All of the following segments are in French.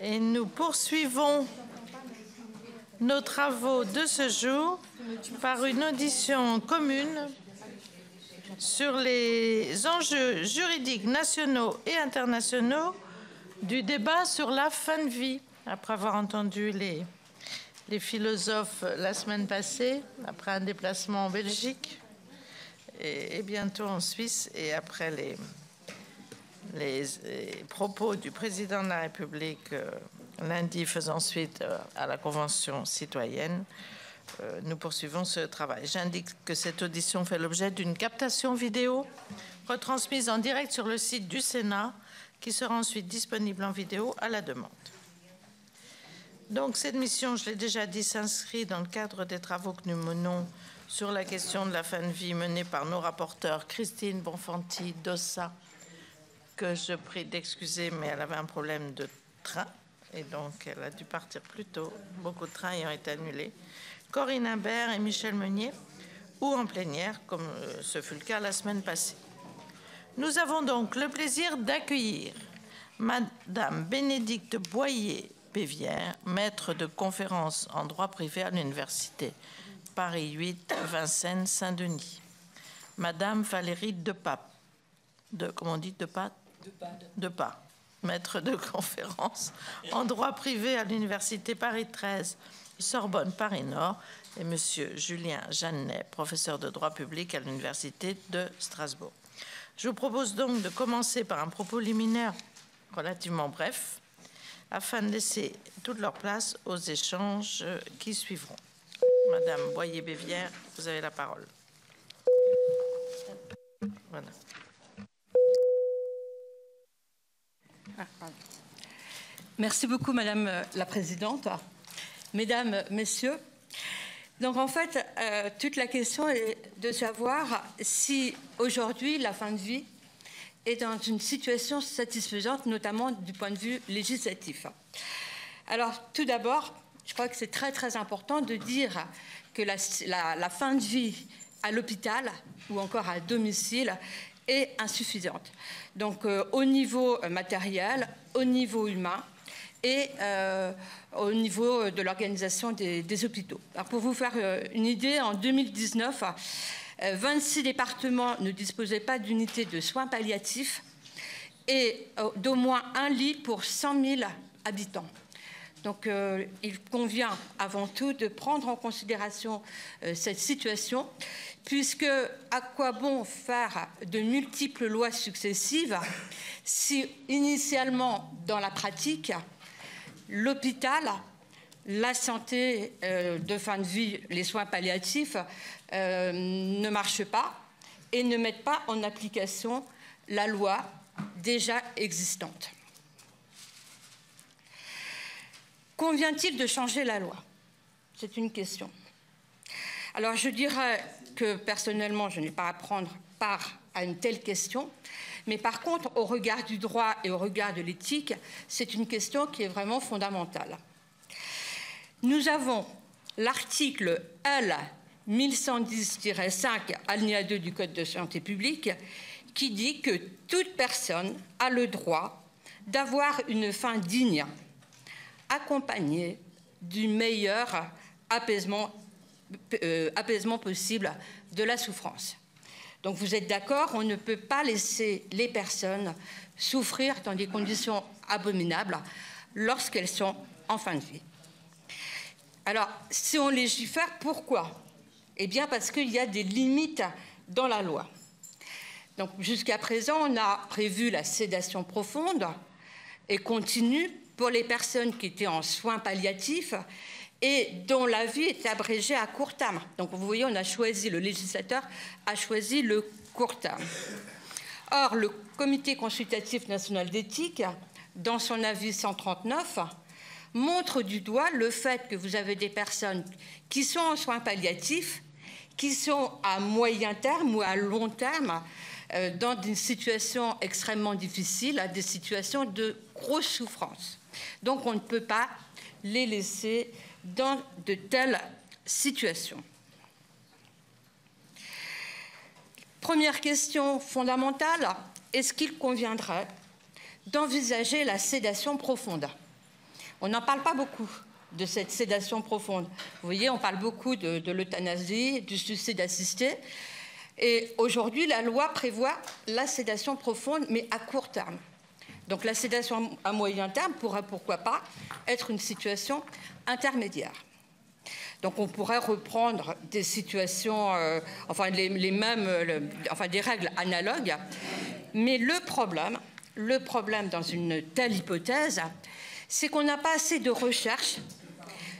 Et nous poursuivons nos travaux de ce jour par une audition commune sur les enjeux juridiques nationaux et internationaux du débat sur la fin de vie. Après avoir entendu les philosophes la semaine passée, après un déplacement en Belgique et bientôt en Suisse, et après les propos du président de la République lundi faisant suite à la Convention citoyenne, nous poursuivons ce travail. J'indique que cette audition fait l'objet d'une captation vidéo retransmise en direct sur le site du Sénat, qui sera ensuite disponible en vidéo à la demande. Donc cette mission, je l'ai déjà dit, s'inscrit dans le cadre des travaux que nous menons sur la question de la fin de vie menée par nos rapporteurs Christine Bonfanti Dossa, que je prie d'excuser, mais elle avait un problème de train et donc elle a dû partir plus tôt, beaucoup de trains ayant été annulés, Corinne Imbert et Michel Meunier, ou en plénière, comme ce fut le cas la semaine passée. Nous avons donc le plaisir d'accueillir Madame Bénédicte Boyer-Pévière, maître de conférences en droit privé à l'Université Paris 8, Vincennes, Saint-Denis. Madame Valérie Depas, comment on dit, Depas, maître de conférences en droit privé à l'Université Paris 13, Sorbonne, Paris Nord, et Monsieur Julien Jeannet, professeur de droit public à l'Université de Strasbourg. Je vous propose donc de commencer par un propos liminaire relativement bref, afin de laisser toute leur place aux échanges qui suivront. Madame Boyer-Pévière, vous avez la parole. Voilà. Merci beaucoup, Madame la Présidente. Mesdames, Messieurs, donc en fait, toute la question est de savoir si aujourd'hui la fin de vie est dans une situation satisfaisante, notamment du point de vue législatif. Alors, tout d'abord, je crois que c'est très important de dire que la fin de vie à l'hôpital ou encore à domicile est insuffisante. Donc, au niveau matériel, au niveau humain, et au niveau de l'organisation des hôpitaux. Alors pour vous faire une idée, en 2019, 26 départements ne disposaient pas d'unités de soins palliatifs et d'au moins un lit pour 100 000 habitants. Donc il convient avant tout de prendre en considération cette situation, puisque à quoi bon faire de multiples lois successives si initialement dans la pratique, l'hôpital, la santé de fin de vie, les soins palliatifs ne marchent pas et ne mettent pas en application la loi déjà existante. Convient-il de changer la loi? C'est une question. Alors je dirais que personnellement, je n'ai pas à prendre part à une telle question. Mais par contre, au regard du droit et au regard de l'éthique, c'est une question qui est vraiment fondamentale. Nous avons l'article L. 1110-5, alinéa 2 du Code de santé publique, qui dit que toute personne a le droit d'avoir une fin digne, accompagnée du meilleur apaisement possible de la souffrance. Donc vous êtes d'accord, on ne peut pas laisser les personnes souffrir dans des conditions abominables lorsqu'elles sont en fin de vie. Alors, si on légifère, pourquoi? Eh bien, parce qu'il y a des limites dans la loi. Donc, jusqu'à présent, on a prévu la sédation profonde et continue pour les personnes qui étaient en soins palliatifs et dont la vie est abrégée à court terme. Donc, vous voyez, le législateur a choisi le court terme. Or, le Comité consultatif national d'éthique, dans son avis 139, montre du doigt le fait que vous avez des personnes qui sont en soins palliatifs, qui sont à moyen terme ou à long terme dans des situations extrêmement difficiles, à des situations de grosse souffrance. Donc, on ne peut pas les laisser dans de telles situations. Première question fondamentale, est-ce qu'il conviendrait d'envisager la sédation profonde? On n'en parle pas beaucoup de cette sédation profonde. Vous voyez, on parle beaucoup de l'euthanasie, du suicide assisté. Et aujourd'hui, la loi prévoit la sédation profonde, mais à court terme. Donc la sédation à moyen terme pourrait, pourquoi pas, être une situation intermédiaire. Donc on pourrait reprendre des situations, enfin les mêmes, enfin des règles analogues. Mais le problème dans une telle hypothèse, c'est qu'on n'a pas assez de recherche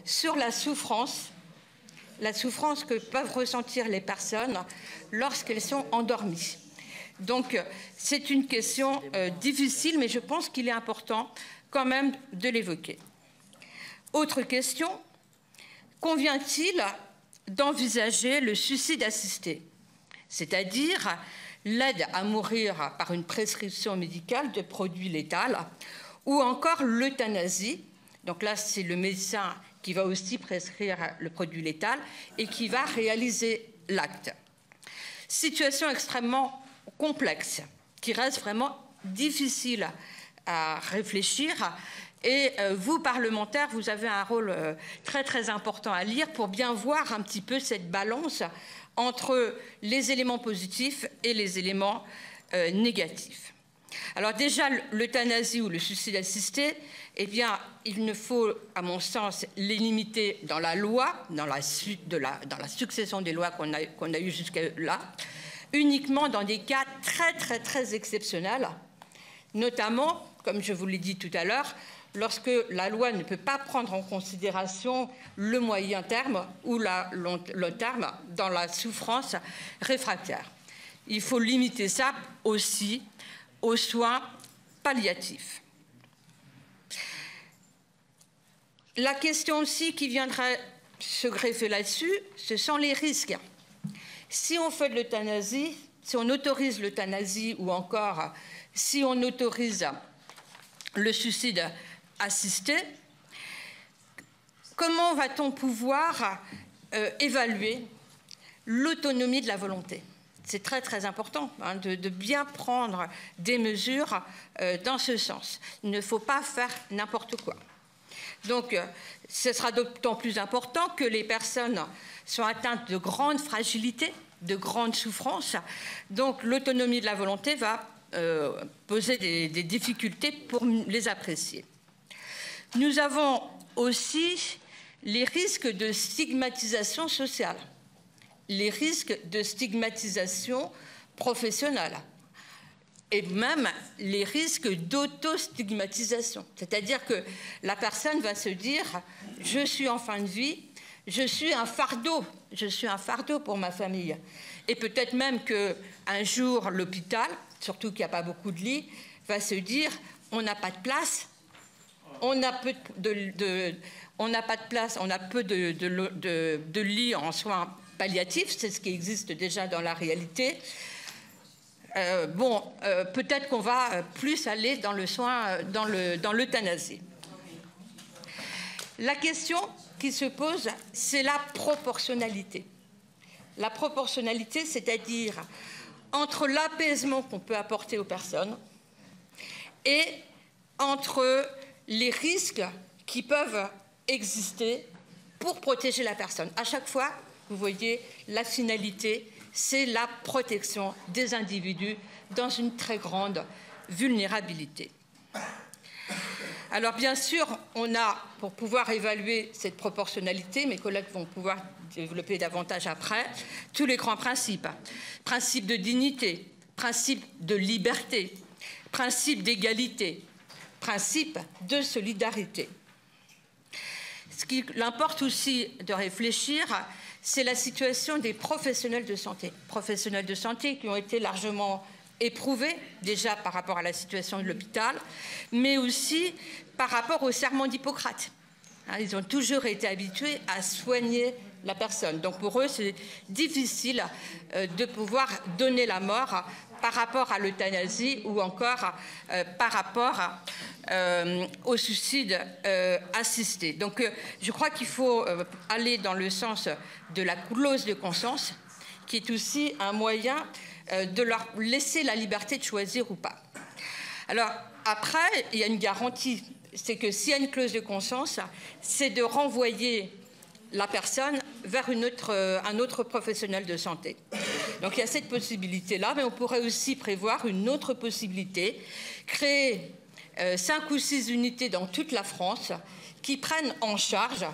sur la souffrance que peuvent ressentir les personnes lorsqu'elles sont endormies. Donc, c'est une question difficile, mais je pense qu'il est important quand même de l'évoquer. Autre question, convient-il d'envisager le suicide assisté, c'est-à-dire l'aide à mourir par une prescription médicale de produits létals, ou encore l'euthanasie? Donc là, c'est le médecin qui va aussi prescrire le produit létal et qui va réaliser l'acte. Situation extrêmement complexe, qui reste vraiment difficile à réfléchir. Et vous, parlementaires, vous avez un rôle très, très important à lire pour bien voir un petit peu cette balance entre les éléments positifs et les éléments négatifs. Alors déjà, l'euthanasie ou le suicide assisté, eh bien, il ne faut, à mon sens, les limiter dans la loi, dans la succession des lois qu'on a eues jusque-là, uniquement dans des cas très, très, très exceptionnels, notamment, comme je vous l'ai dit tout à l'heure, lorsque la loi ne peut pas prendre en considération le moyen terme ou le terme dans la souffrance réfractaire. Il faut limiter ça aussi aux soins palliatifs. La question aussi qui viendrait se greffer là-dessus, ce sont les risques. Si on fait de l'euthanasie, si on autorise l'euthanasie ou encore si on autorise le suicide assisté, comment va-t-on pouvoir évaluer l'autonomie de la volonté? C'est très, très important de bien prendre des mesures dans ce sens. Il ne faut pas faire n'importe quoi. Donc, ce sera d'autant plus important que les personnes sont atteintes de grandes fragilités, de grandes souffrances. Donc, l'autonomie de la volonté va poser des difficultés pour les apprécier. Nous avons aussi les risques de stigmatisation sociale, les risques de stigmatisation professionnelle et même les risques d'auto-stigmatisation. C'est-à-dire que la personne va se dire « je suis en fin de vie, je suis un fardeau pour ma famille ». Et peut-être même qu'un jour, l'hôpital, surtout qu'il n'y a pas beaucoup de lits, va se dire « on n'a pas de place, on a peu de lits en soins palliatifs », c'est ce qui existe déjà dans la réalité. Peut-être qu'on va plus aller dans le soin, dans l'euthanasie. La question qui se pose, c'est la proportionnalité. La proportionnalité, c'est-à-dire entre l'apaisement qu'on peut apporter aux personnes et entre les risques qui peuvent exister pour protéger la personne. À chaque fois, vous voyez, la finalité, c'est la protection des individus dans une très grande vulnérabilité. Alors, bien sûr, on a, pour pouvoir évaluer cette proportionnalité, mes collègues vont pouvoir développer davantage après, tous les grands principes. Principe de dignité, principe de liberté, principe d'égalité, principe de solidarité. Ce qu'il importe aussi de réfléchir, c'est la situation des professionnels de santé. Professionnels de santé qui ont été largement éprouvés, déjà par rapport à la situation de l'hôpital, mais aussi par rapport au serment d'Hippocrate. Ils ont toujours été habitués à soigner la personne. Donc pour eux, c'est difficile de pouvoir donner la mort par rapport à l'euthanasie ou encore par rapport au suicide assisté. Donc je crois qu'il faut aller dans le sens de la clause de conscience, qui est aussi un moyen de leur laisser la liberté de choisir ou pas. Alors après, il y a une garantie c'est que s'il y a une clause de conscience, c'est de renvoyer la personne vers un autre professionnel de santé. Donc il y a cette possibilité-là, mais on pourrait aussi prévoir une autre possibilité, créer 5 ou 6 unités dans toute la France qui prennent en charge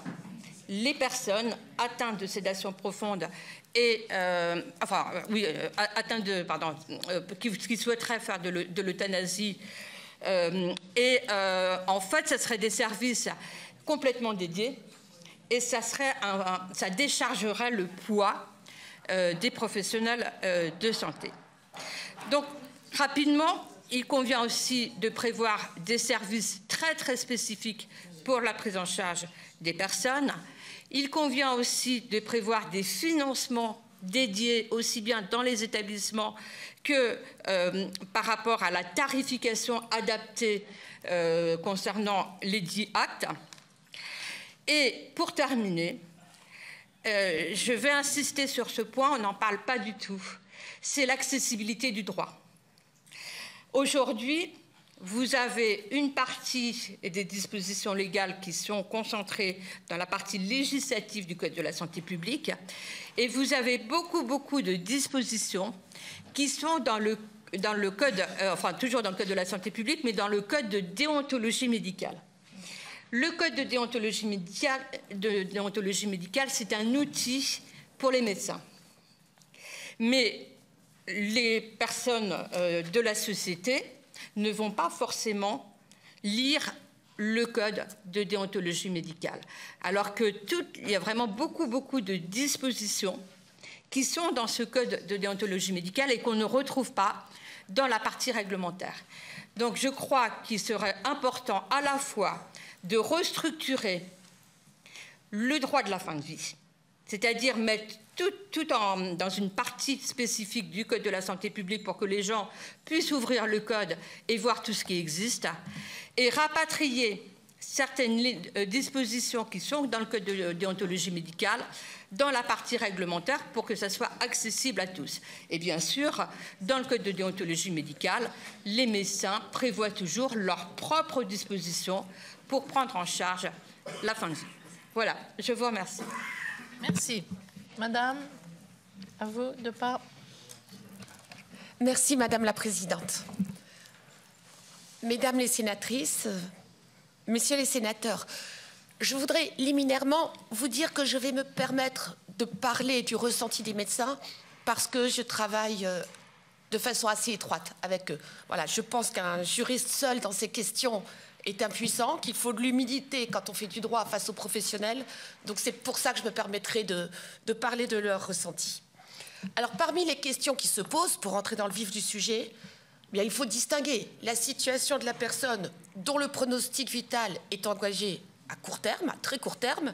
les personnes atteintes de sédation profonde et atteintes de, qui souhaiteraient faire de l'euthanasie. En fait, ce serait des services complètement dédiés et ça déchargerait le poids des professionnels de santé. Donc, rapidement, il convient aussi de prévoir des services très, très spécifiques pour la prise en charge des personnes. Il convient aussi de prévoir des financements dédiés aussi bien dans les établissements que par rapport à la tarification adaptée concernant les dits actes. Et pour terminer, je vais insister sur ce point, on n'en parle pas du tout, c'est l'accessibilité du droit. Aujourd'hui, vous avez une partie des dispositions légales qui sont concentrées dans la partie législative du Code de la santé publique et vous avez beaucoup de dispositions qui sont dans le Code, toujours dans le Code de la santé publique, mais dans le Code de déontologie médicale. Le Code de déontologie médicale, c'est un outil pour les médecins. Mais les personnes de la société ne vont pas forcément lire le Code de déontologie médicale. Alors que il y a vraiment beaucoup de dispositions qui sont dans ce Code de déontologie médicale et qu'on ne retrouve pas dans la partie réglementaire. Donc je crois qu'il serait important à la fois de restructurer le droit de la fin de vie, c'est-à-dire mettre tout dans une partie spécifique du Code de la santé publique pour que les gens puissent ouvrir le Code et voir tout ce qui existe, et rapatrier certaines dispositions qui sont dans le Code de déontologie médicale dans la partie réglementaire pour que ça soit accessible à tous. Et bien sûr, dans le Code de déontologie médicale, les médecins prévoient toujours leurs propres dispositions pour prendre en charge la fin de vie. Voilà, je vous remercie. Merci. Madame, à vous de part. Merci, Madame la Présidente. Mesdames les sénatrices, Messieurs les sénateurs, je voudrais liminairement vous dire que je vais me permettre de parler du ressenti des médecins parce que je travaille de façon assez étroite avec eux. Voilà, je pense qu'un juriste seul dans ces questions est impuissant, qu'il faut de l'humilité quand on fait du droit face aux professionnels. Donc c'est pour ça que je me permettrai de parler de leur ressenti. Alors parmi les questions qui se posent, pour entrer dans le vif du sujet, bien, il faut distinguer la situation de la personne dont le pronostic vital est engagé à court terme, à très court terme,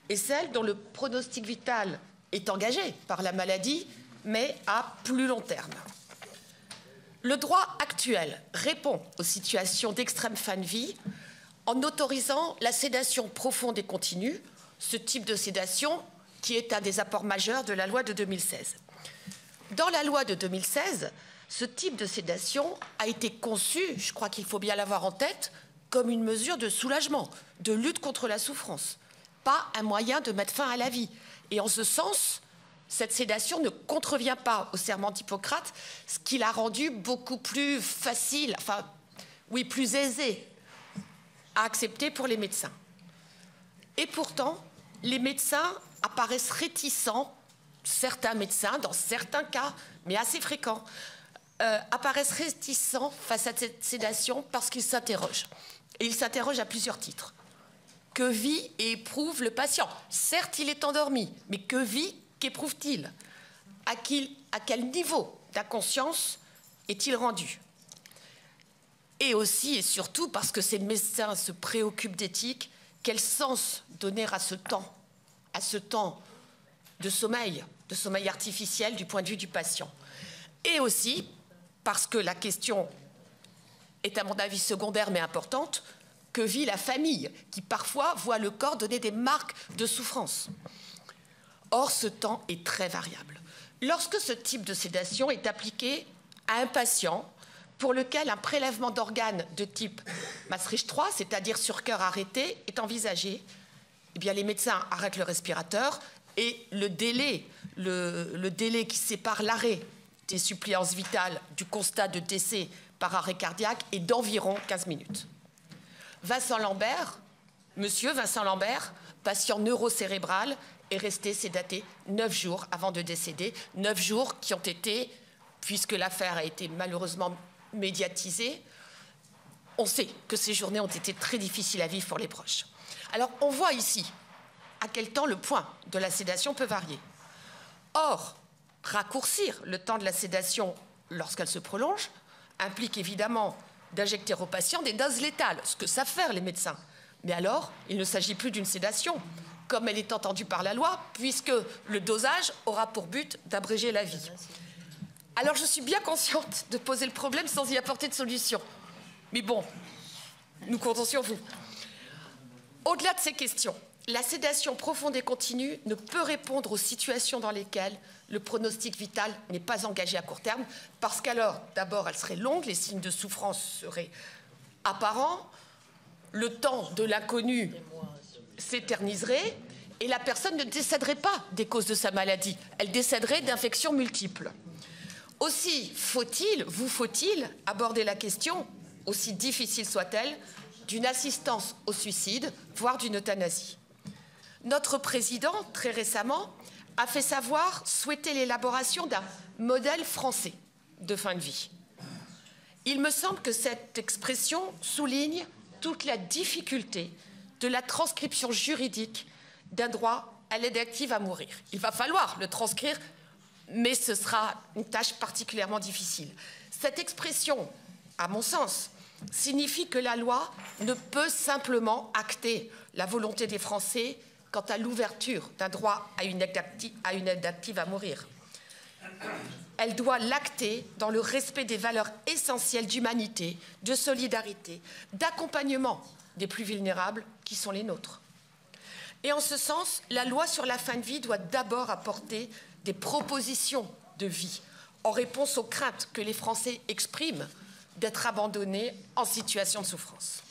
et celle dont le pronostic vital est engagé par la maladie, mais à plus long terme. Le droit actuel répond aux situations d'extrême fin de vie en autorisant la sédation profonde et continue, ce type de sédation qui est un des apports majeurs de la loi de 2016. Dans la loi de 2016, ce type de sédation a été conçu, je crois qu'il faut bien l'avoir en tête, comme une mesure de soulagement, de lutte contre la souffrance, pas un moyen de mettre fin à la vie. Et en ce sens, cette sédation ne contrevient pas au serment d'Hippocrate, ce qui l'a rendu beaucoup plus facile, enfin, oui, plus aisé à accepter pour les médecins. Et pourtant, les médecins apparaissent réticents, certains médecins, dans certains cas, mais assez fréquents, apparaissent réticents face à cette sédation parce qu'ils s'interrogent. Et ils s'interrogent à plusieurs titres. Que vit et éprouve le patient? Certes, il est endormi, mais que vit, qu'éprouve-t-il? À quel niveau d'inconscience est-il rendu? Et aussi et surtout, parce que ces médecins se préoccupent d'éthique, quel sens donner à ce temps de sommeil artificiel du point de vue du patient? Et aussi, parce que la question est à mon avis secondaire mais importante, que vit la famille qui parfois voit le corps donner des marques de souffrance. Or, ce temps est très variable. Lorsque ce type de sédation est appliqué à un patient pour lequel un prélèvement d'organes de type Maastricht 3, c'est-à-dire sur cœur arrêté, est envisagé, eh bien, les médecins arrêtent le respirateur et le délai qui sépare l'arrêt des suppléances vitales du constat de décès par arrêt cardiaque est d'environ 15 minutes. Vincent Lambert, monsieur Vincent Lambert, patient neurocérébral, est resté sédaté 9 jours avant de décéder. 9 jours qui ont été, puisque l'affaire a été malheureusement médiatisée, on sait que ces journées ont été très difficiles à vivre pour les proches. Alors, on voit ici à quel temps le point de la sédation peut varier. Or, raccourcir le temps de la sédation lorsqu'elle se prolonge implique évidemment d'injecter au patient des doses létales, ce que savent faire les médecins. Mais alors, il ne s'agit plus d'une sédation, comme elle est entendue par la loi, puisque le dosage aura pour but d'abréger la vie. Alors, je suis bien consciente de poser le problème sans y apporter de solution. Mais bon, nous comptons sur vous. Au-delà de ces questions, la sédation profonde et continue ne peut répondre aux situations dans lesquelles le pronostic vital n'est pas engagé à court terme, parce qu'alors, d'abord, elle serait longue, les signes de souffrance seraient apparents, le temps de l'inconnu s'éterniserait, et la personne ne décéderait pas des causes de sa maladie, elle décéderait d'infections multiples. Aussi faut-il aborder la question, aussi difficile soit-elle, d'une assistance au suicide, voire d'une euthanasie. Notre président, très récemment, a fait savoir souhaiter l'élaboration d'un modèle français de fin de vie. Il me semble que cette expression souligne toute la difficulté de la transcription juridique d'un droit à l'aide active à mourir. Il va falloir le transcrire, mais ce sera une tâche particulièrement difficile. Cette expression, à mon sens, signifie que la loi ne peut simplement acter la volonté des Français quant à l'ouverture d'un droit à une aide active à mourir. Elle doit l'acter dans le respect des valeurs essentielles d'humanité, de solidarité, d'accompagnement des plus vulnérables qui sont les nôtres. Et en ce sens, la loi sur la fin de vie doit d'abord apporter des propositions de vie en réponse aux craintes que les Français expriment d'être abandonnés en situation de souffrance.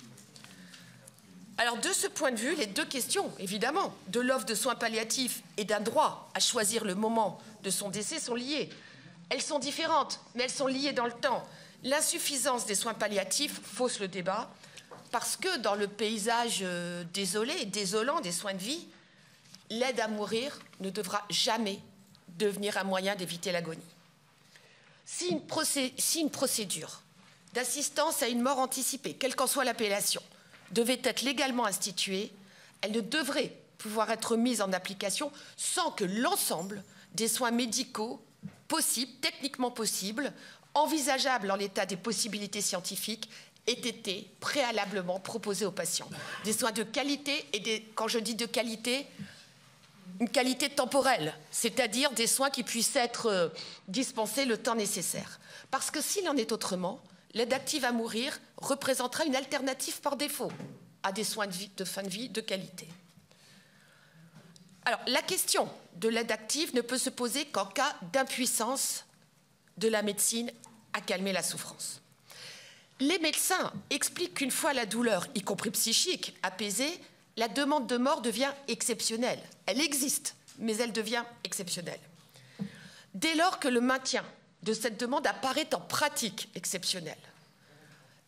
Alors, de ce point de vue, les deux questions, évidemment, de l'offre de soins palliatifs et d'un droit à choisir le moment de son décès sont liées. Elles sont différentes, mais elles sont liées dans le temps. L'insuffisance des soins palliatifs fausse le débat parce que dans le paysage désolé et désolant des soins de vie, l'aide à mourir ne devra jamais devenir un moyen d'éviter l'agonie. Si une procédure d'assistance à une mort anticipée, quelle qu'en soit l'appellation, devait être légalement instituée, elle ne devrait pouvoir être mise en application sans que l'ensemble des soins médicaux possibles, techniquement possibles, envisageables en l'état des possibilités scientifiques, aient été préalablement proposés aux patients. Des soins de qualité, et quand je dis de qualité, une qualité temporelle, c'est-à-dire des soins qui puissent être dispensés le temps nécessaire. Parce que s'il en est autrement, l'aide active à mourir représentera une alternative par défaut à des soins de fin de vie de qualité. Alors, la question de l'aide active ne peut se poser qu'en cas d'impuissance de la médecine à calmer la souffrance. Les médecins expliquent qu'une fois la douleur, y compris psychique, apaisée, la demande de mort devient exceptionnelle. Elle existe, mais elle devient exceptionnelle. Dès lors que le maintien de cette demande apparaît en pratique exceptionnelle,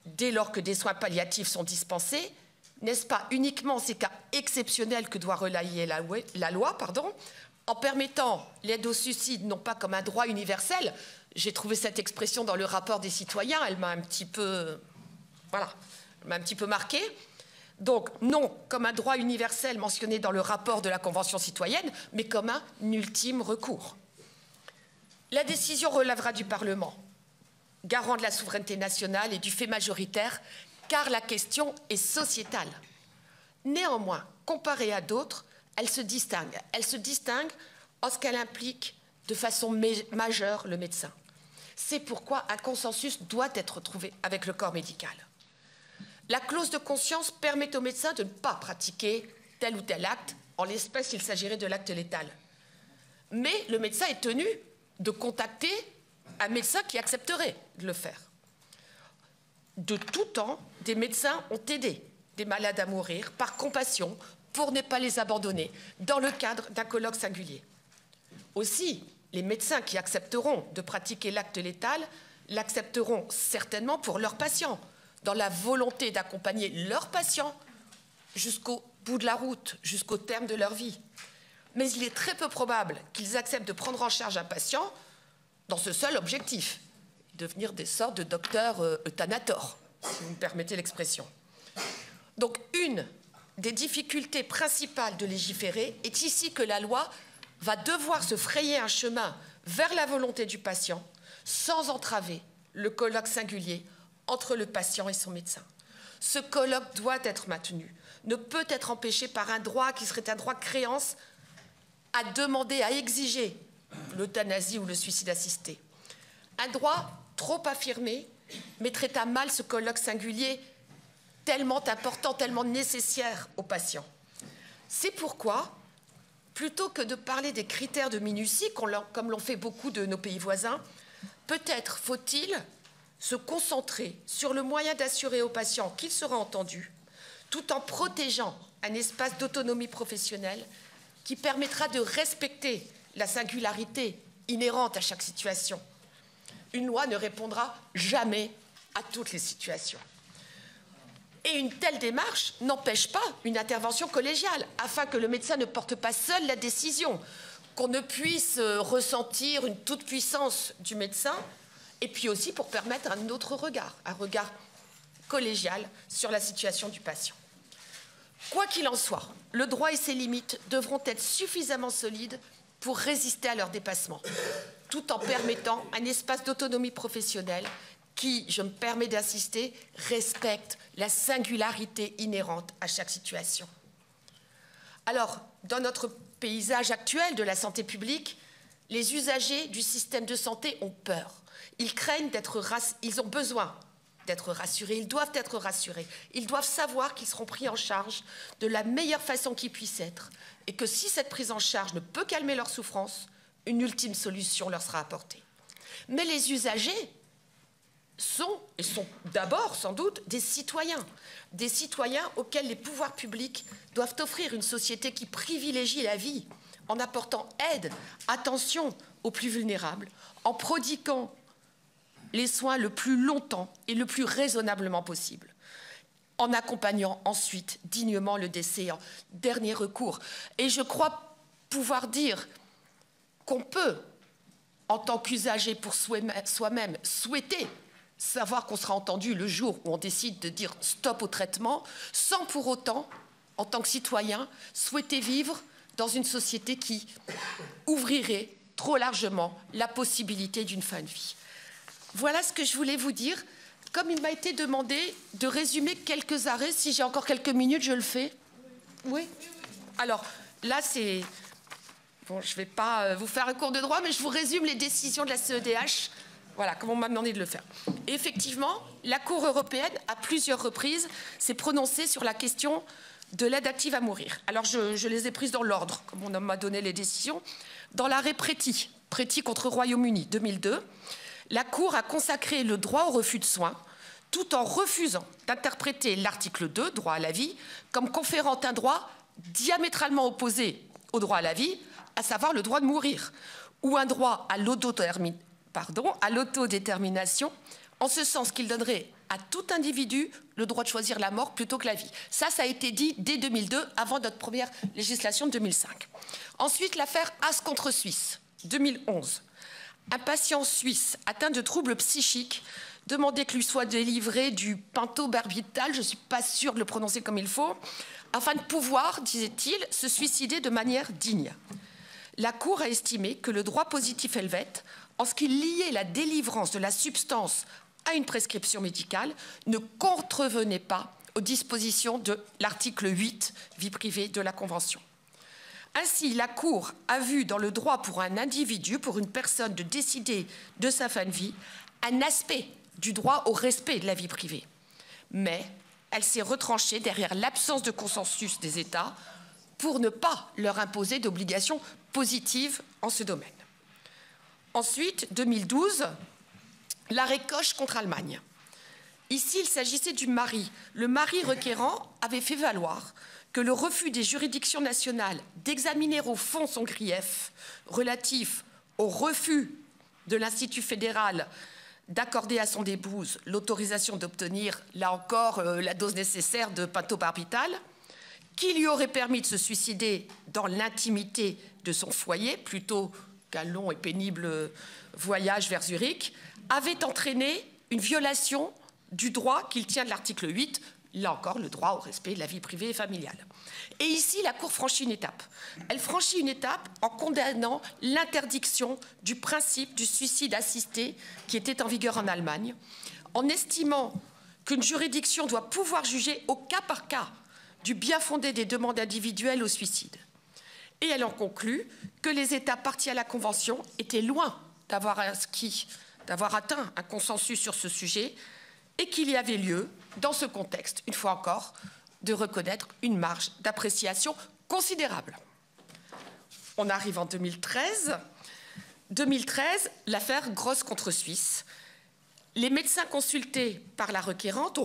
dès lors que des soins palliatifs sont dispensés, n'est-ce pas uniquement ces cas exceptionnels que doit relayer la loi, en permettant l'aide au suicide non pas comme un droit universel. J'ai trouvé cette expression dans le rapport des citoyens, elle m'a un petit peu, marquée. Donc, non comme un droit universel mentionné dans le rapport de la Convention citoyenne, mais comme un ultime recours. La décision relèvera du Parlement, garant de la souveraineté nationale et du fait majoritaire, car la question est sociétale. Néanmoins, comparée à d'autres, elle se distingue. Elle se distingue en ce qu'elle implique de façon majeure le médecin. C'est pourquoi un consensus doit être trouvé avec le corps médical. La clause de conscience permet au médecin de ne pas pratiquer tel ou tel acte. En l'espèce, il s'agirait de l'acte létal. Mais le médecin est tenu de contacter un médecin qui accepterait de le faire. de tout temps, des médecins ont aidé des malades à mourir par compassion pour ne pas les abandonner dans le cadre d'un colloque singulier. Aussi, les médecins qui accepteront de pratiquer l'acte létal l'accepteront certainement pour leurs patients, dans la volonté d'accompagner leurs patients jusqu'au bout de la route, jusqu'au terme de leur vie. Mais il est très peu probable qu'ils acceptent de prendre en charge un patient dans ce seul objectif, devenir des sortes de docteurs euthanators, si vous me permettez l'expression. Donc, une des difficultés principales de légiférer est ici que la loi va devoir se frayer un chemin vers la volonté du patient sans entraver le colloque singulier entre le patient et son médecin. Ce colloque doit être maintenu, ne peut être empêché par un droit qui serait un droit de créance à demander, à exiger l'euthanasie ou le suicide assisté. Un droit trop affirmé mettrait à mal ce colloque singulier tellement important, tellement nécessaire aux patients. C'est pourquoi, plutôt que de parler des critères de minutie, comme l'ont fait beaucoup de nos pays voisins, peut-être faut-il se concentrer sur le moyen d'assurer aux patients qu'il sera entendu, tout en protégeant un espace d'autonomie professionnelle qui permettra de respecter la singularité inhérente à chaque situation. Une loi ne répondra jamais à toutes les situations. Et une telle démarche n'empêche pas une intervention collégiale, afin que le médecin ne porte pas seul la décision, qu'on ne puisse ressentir une toute-puissance du médecin, et puis aussi pour permettre un autre regard, un regard collégial sur la situation du patient. Quoi qu'il en soit, le droit et ses limites devront être suffisamment solides pour résister à leur dépassement, tout en permettant un espace d'autonomie professionnelle qui, je me permets d'insister, respecte la singularité inhérente à chaque situation. Alors, dans notre paysage actuel de la santé publique, les usagers du système de santé ont peur. Ils craignent ils ont besoin d'être rassurés, ils doivent être rassurés. Ils doivent savoir qu'ils seront pris en charge de la meilleure façon qui puisse être et que si cette prise en charge ne peut calmer leur souffrance, une ultime solution leur sera apportée. Mais les usagers sont d'abord sans doute des citoyens auxquels les pouvoirs publics doivent offrir une société qui privilégie la vie en apportant aide, attention aux plus vulnérables, en prodiguant les soins le plus longtemps et le plus raisonnablement possible, en accompagnant ensuite dignement le décès en dernier recours. Et je crois pouvoir dire qu'on peut, en tant qu'usager pour soi-même, souhaiter savoir qu'on sera entendu le jour où on décide de dire stop au traitement, sans pour autant, en tant que citoyen, souhaiter vivre dans une société qui ouvrirait trop largement la possibilité d'une fin de vie. Voilà ce que je voulais vous dire. Comme il m'a été demandé de résumer quelques arrêts, si j'ai encore quelques minutes, je le fais. Oui. Alors, là, c'est... Bon, je ne vais pas vous faire un cours de droit, mais je vous résume les décisions de la CEDH. Voilà, comme on m'a demandé de le faire. Et effectivement, la Cour européenne, à plusieurs reprises, s'est prononcée sur la question de l'aide active à mourir. Alors, je les ai prises dans l'ordre, comme on m'a donné les décisions. Dans l'arrêt Preti contre Royaume-Uni, 2002, la Cour a consacré le droit au refus de soins, tout en refusant d'interpréter l'article 2, droit à la vie, comme conférant un droit diamétralement opposé au droit à la vie, à savoir le droit de mourir, ou un droit à l'autodétermination, en ce sens qu'il donnerait à tout individu le droit de choisir la mort plutôt que la vie. Ça a été dit dès 2002, avant notre première législation de 2005. Ensuite, l'affaire As contre Suisse, 2011. Un patient suisse atteint de troubles psychiques demandait que lui soit délivré du pentobarbital, je ne suis pas sûre de le prononcer comme il faut, afin de pouvoir, disait-il, se suicider de manière digne. La Cour a estimé que le droit positif helvète, en ce qu'il liait la délivrance de la substance à une prescription médicale, ne contrevenait pas aux dispositions de l'article 8, vie privée de la Convention. Ainsi, la Cour a vu dans le droit pour un individu, pour une personne, de décider de sa fin de vie, un aspect du droit au respect de la vie privée. Mais elle s'est retranchée derrière l'absence de consensus des États pour ne pas leur imposer d'obligations positives en ce domaine. Ensuite, 2012, l'arrêt Koch contre Allemagne. Ici, il s'agissait du mari. Le mari requérant avait fait valoir que le refus des juridictions nationales d'examiner au fond son grief relatif au refus de l'Institut fédéral d'accorder à son épouse l'autorisation d'obtenir, là encore, la dose nécessaire de pentobarbital, qui lui aurait permis de se suicider dans l'intimité de son foyer, plutôt qu'un long et pénible voyage vers Zurich, avait entraîné une violation du droit qu'il tient de l'article 8, là encore, le droit au respect de la vie privée et familiale. Et ici, la Cour franchit une étape. Elle franchit une étape en condamnant l'interdiction du principe du suicide assisté qui était en vigueur en Allemagne, en estimant qu'une juridiction doit pouvoir juger au cas par cas du bien fondé des demandes individuelles au suicide. Et elle en conclut que les États partis à la Convention étaient loin d'avoir atteint un consensus sur ce sujet et qu'il y avait lieu, dans ce contexte, une fois encore, de reconnaître une marge d'appréciation considérable. On arrive en 2013. 2013, l'affaire Gross contre Suisse. Les médecins consultés par la requérante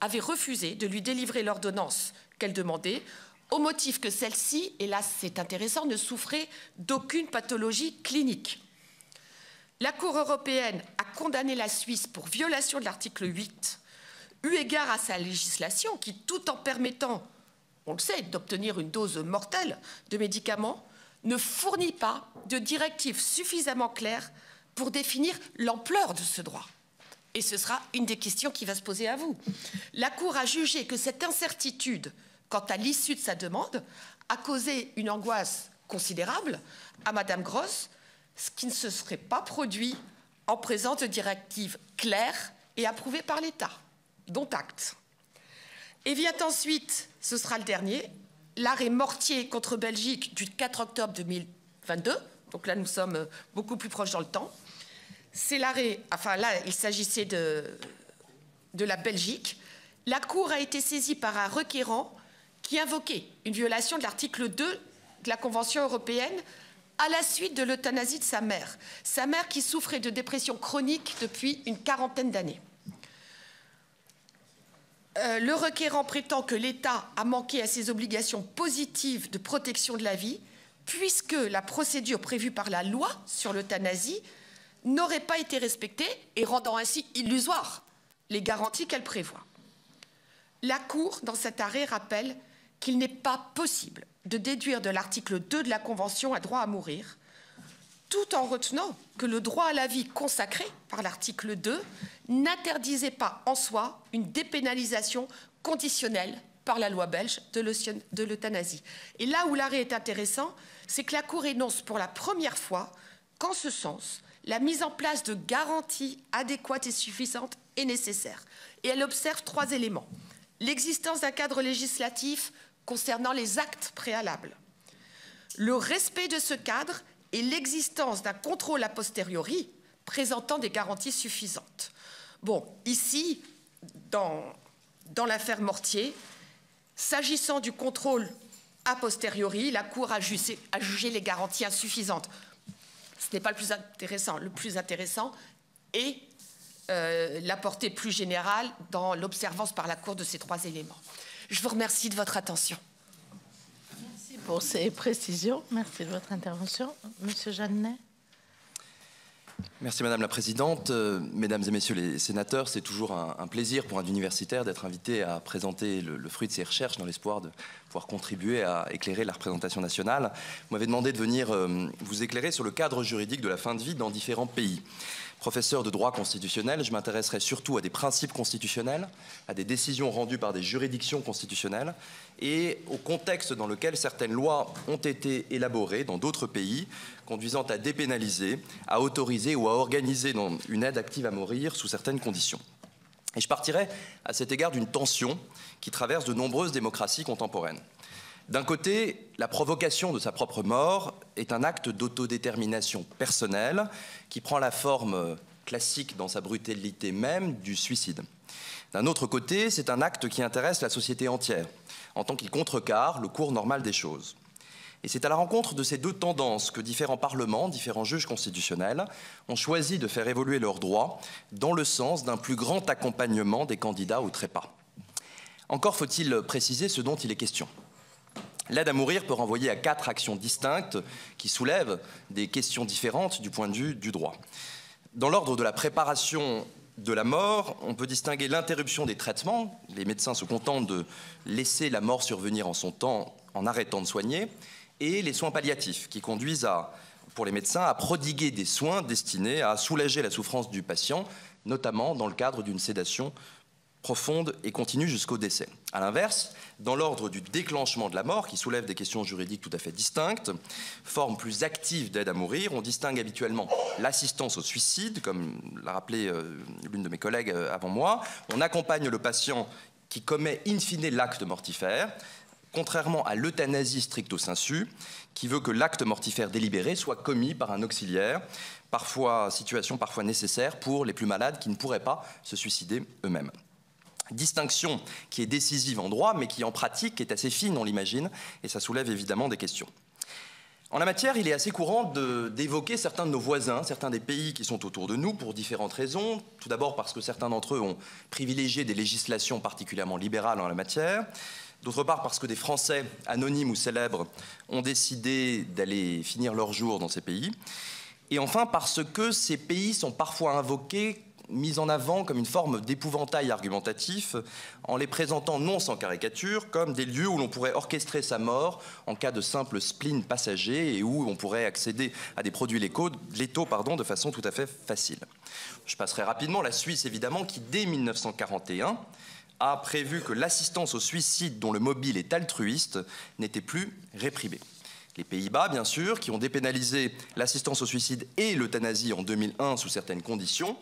avaient refusé de lui délivrer l'ordonnance qu'elle demandait, au motif que celle-ci, et là c'est intéressant, ne souffrait d'aucune pathologie clinique. La Cour européenne a condamné la Suisse pour violation de l'article 8, eu égard à sa législation qui, tout en permettant, on le sait, d'obtenir une dose mortelle de médicaments, ne fournit pas de directives suffisamment claires pour définir l'ampleur de ce droit. Et ce sera une des questions qui va se poser à vous. La Cour a jugé que cette incertitude quant à l'issue de sa demande a causé une angoisse considérable à Madame Gross, ce qui ne se serait pas produit en présence de directives claires et approuvées par l'État, dont acte. Et vient ensuite, ce sera le dernier, l'arrêt Mortier contre Belgique du 4 octobre 2022. Donc là, nous sommes beaucoup plus proches dans le temps. C'est l'arrêt, enfin là, il s'agissait de la Belgique. La Cour a été saisie par un requérant qui invoquait une violation de l'article 2 de la Convention européenne à la suite de l'euthanasie de sa mère. Sa mère qui souffrait de dépression chronique depuis une quarantaine d'années. Le requérant prétend que l'État a manqué à ses obligations positives de protection de la vie, puisque la procédure prévue par la loi sur l'euthanasie n'aurait pas été respectée et rendant ainsi illusoires les garanties qu'elle prévoit. La Cour, dans cet arrêt, rappelle qu'il n'est pas possible de déduire de l'article 2 de la Convention un droit à mourir, tout en retenant que le droit à la vie consacré par l'article 2 n'interdisait pas en soi une dépénalisation conditionnelle par la loi belge de l'euthanasie. Et là où l'arrêt est intéressant, c'est que la Cour énonce pour la première fois qu'en ce sens, la mise en place de garanties adéquates et suffisantes est nécessaire. Et elle observe 3 éléments. L'existence d'un cadre législatif concernant les actes préalables, le respect de ce cadre et l'existence d'un contrôle a posteriori présentant des garanties suffisantes. Bon, ici, dans l'affaire Mortier, s'agissant du contrôle a posteriori, la Cour a jugé les garanties insuffisantes. Ce n'est pas le plus intéressant. Le plus intéressant est la portée plus générale dans l'observance par la Cour de ces 3 éléments. Je vous remercie de votre attention. Merci pour ces précisions. Merci de votre intervention. Monsieur Jeannet. Merci Madame la Présidente. Mesdames et Messieurs les sénateurs, c'est toujours un plaisir pour un universitaire d'être invité à présenter le fruit de ses recherches dans l'espoir de pouvoir contribuer à éclairer la représentation nationale. Vous m'avez demandé de venir vous éclairer sur le cadre juridique de la fin de vie dans différents pays. Professeur de droit constitutionnel, je m'intéresserai surtout à des principes constitutionnels, à des décisions rendues par des juridictions constitutionnelles et au contexte dans lequel certaines lois ont été élaborées dans d'autres pays, conduisant à dépénaliser, à autoriser ou à organiser une aide active à mourir sous certaines conditions. Et je partirai à cet égard d'une tension qui traverse de nombreuses démocraties contemporaines. D'un côté, la provocation de sa propre mort est un acte d'autodétermination personnelle qui prend la forme classique dans sa brutalité même du suicide. D'un autre côté, c'est un acte qui intéresse la société entière, en tant qu'il contrecarre le cours normal des choses. Et c'est à la rencontre de ces deux tendances que différents parlements, différents juges constitutionnels ont choisi de faire évoluer leurs droits dans le sens d'un plus grand accompagnement des candidats au trépas. Encore faut-il préciser ce dont il est question. L'aide à mourir peut renvoyer à 4 actions distinctes qui soulèvent des questions différentes du point de vue du droit. Dans l'ordre de la préparation de la mort, on peut distinguer l'interruption des traitements. Les médecins se contentent de laisser la mort survenir en son temps en arrêtant de soigner, et les soins palliatifs qui conduisent pour les médecins à prodiguer des soins destinés à soulager la souffrance du patient, notamment dans le cadre d'une sédation profonde et continue jusqu'au décès. A l'inverse, dans l'ordre du déclenchement de la mort, qui soulève des questions juridiques tout à fait distinctes, forme plus active d'aide à mourir, on distingue habituellement l'assistance au suicide, comme l'a rappelé l'une de mes collègues avant moi. On accompagne le patient qui commet in fine l'acte mortifère, contrairement à l'euthanasie stricto sensu, qui veut que l'acte mortifère délibéré soit commis par un auxiliaire, situation parfois nécessaire pour les plus malades qui ne pourraient pas se suicider eux-mêmes. Distinction qui est décisive en droit, mais qui en pratique est assez fine, on l'imagine, et ça soulève évidemment des questions. En la matière, il est assez courant d'évoquer certains de nos voisins, certains des pays qui sont autour de nous, pour différentes raisons. Tout d'abord parce que certains d'entre eux ont privilégié des législations particulièrement libérales en la matière. D'autre part parce que des Français, anonymes ou célèbres, ont décidé d'aller finir leur jour dans ces pays. Et enfin parce que ces pays sont parfois invoqués, mis en avant comme une forme d'épouvantail argumentatif, en les présentant non sans caricature comme des lieux où l'on pourrait orchestrer sa mort en cas de simple spleen passager et où on pourrait accéder à des produits létaux de façon tout à fait facile. Je passerai rapidement. La Suisse, évidemment, qui dès 1941 a prévu que l'assistance au suicide dont le mobile est altruiste n'était plus réprimée. Les Pays-Bas, bien sûr, qui ont dépénalisé l'assistance au suicide et l'euthanasie en 2001 sous certaines conditions,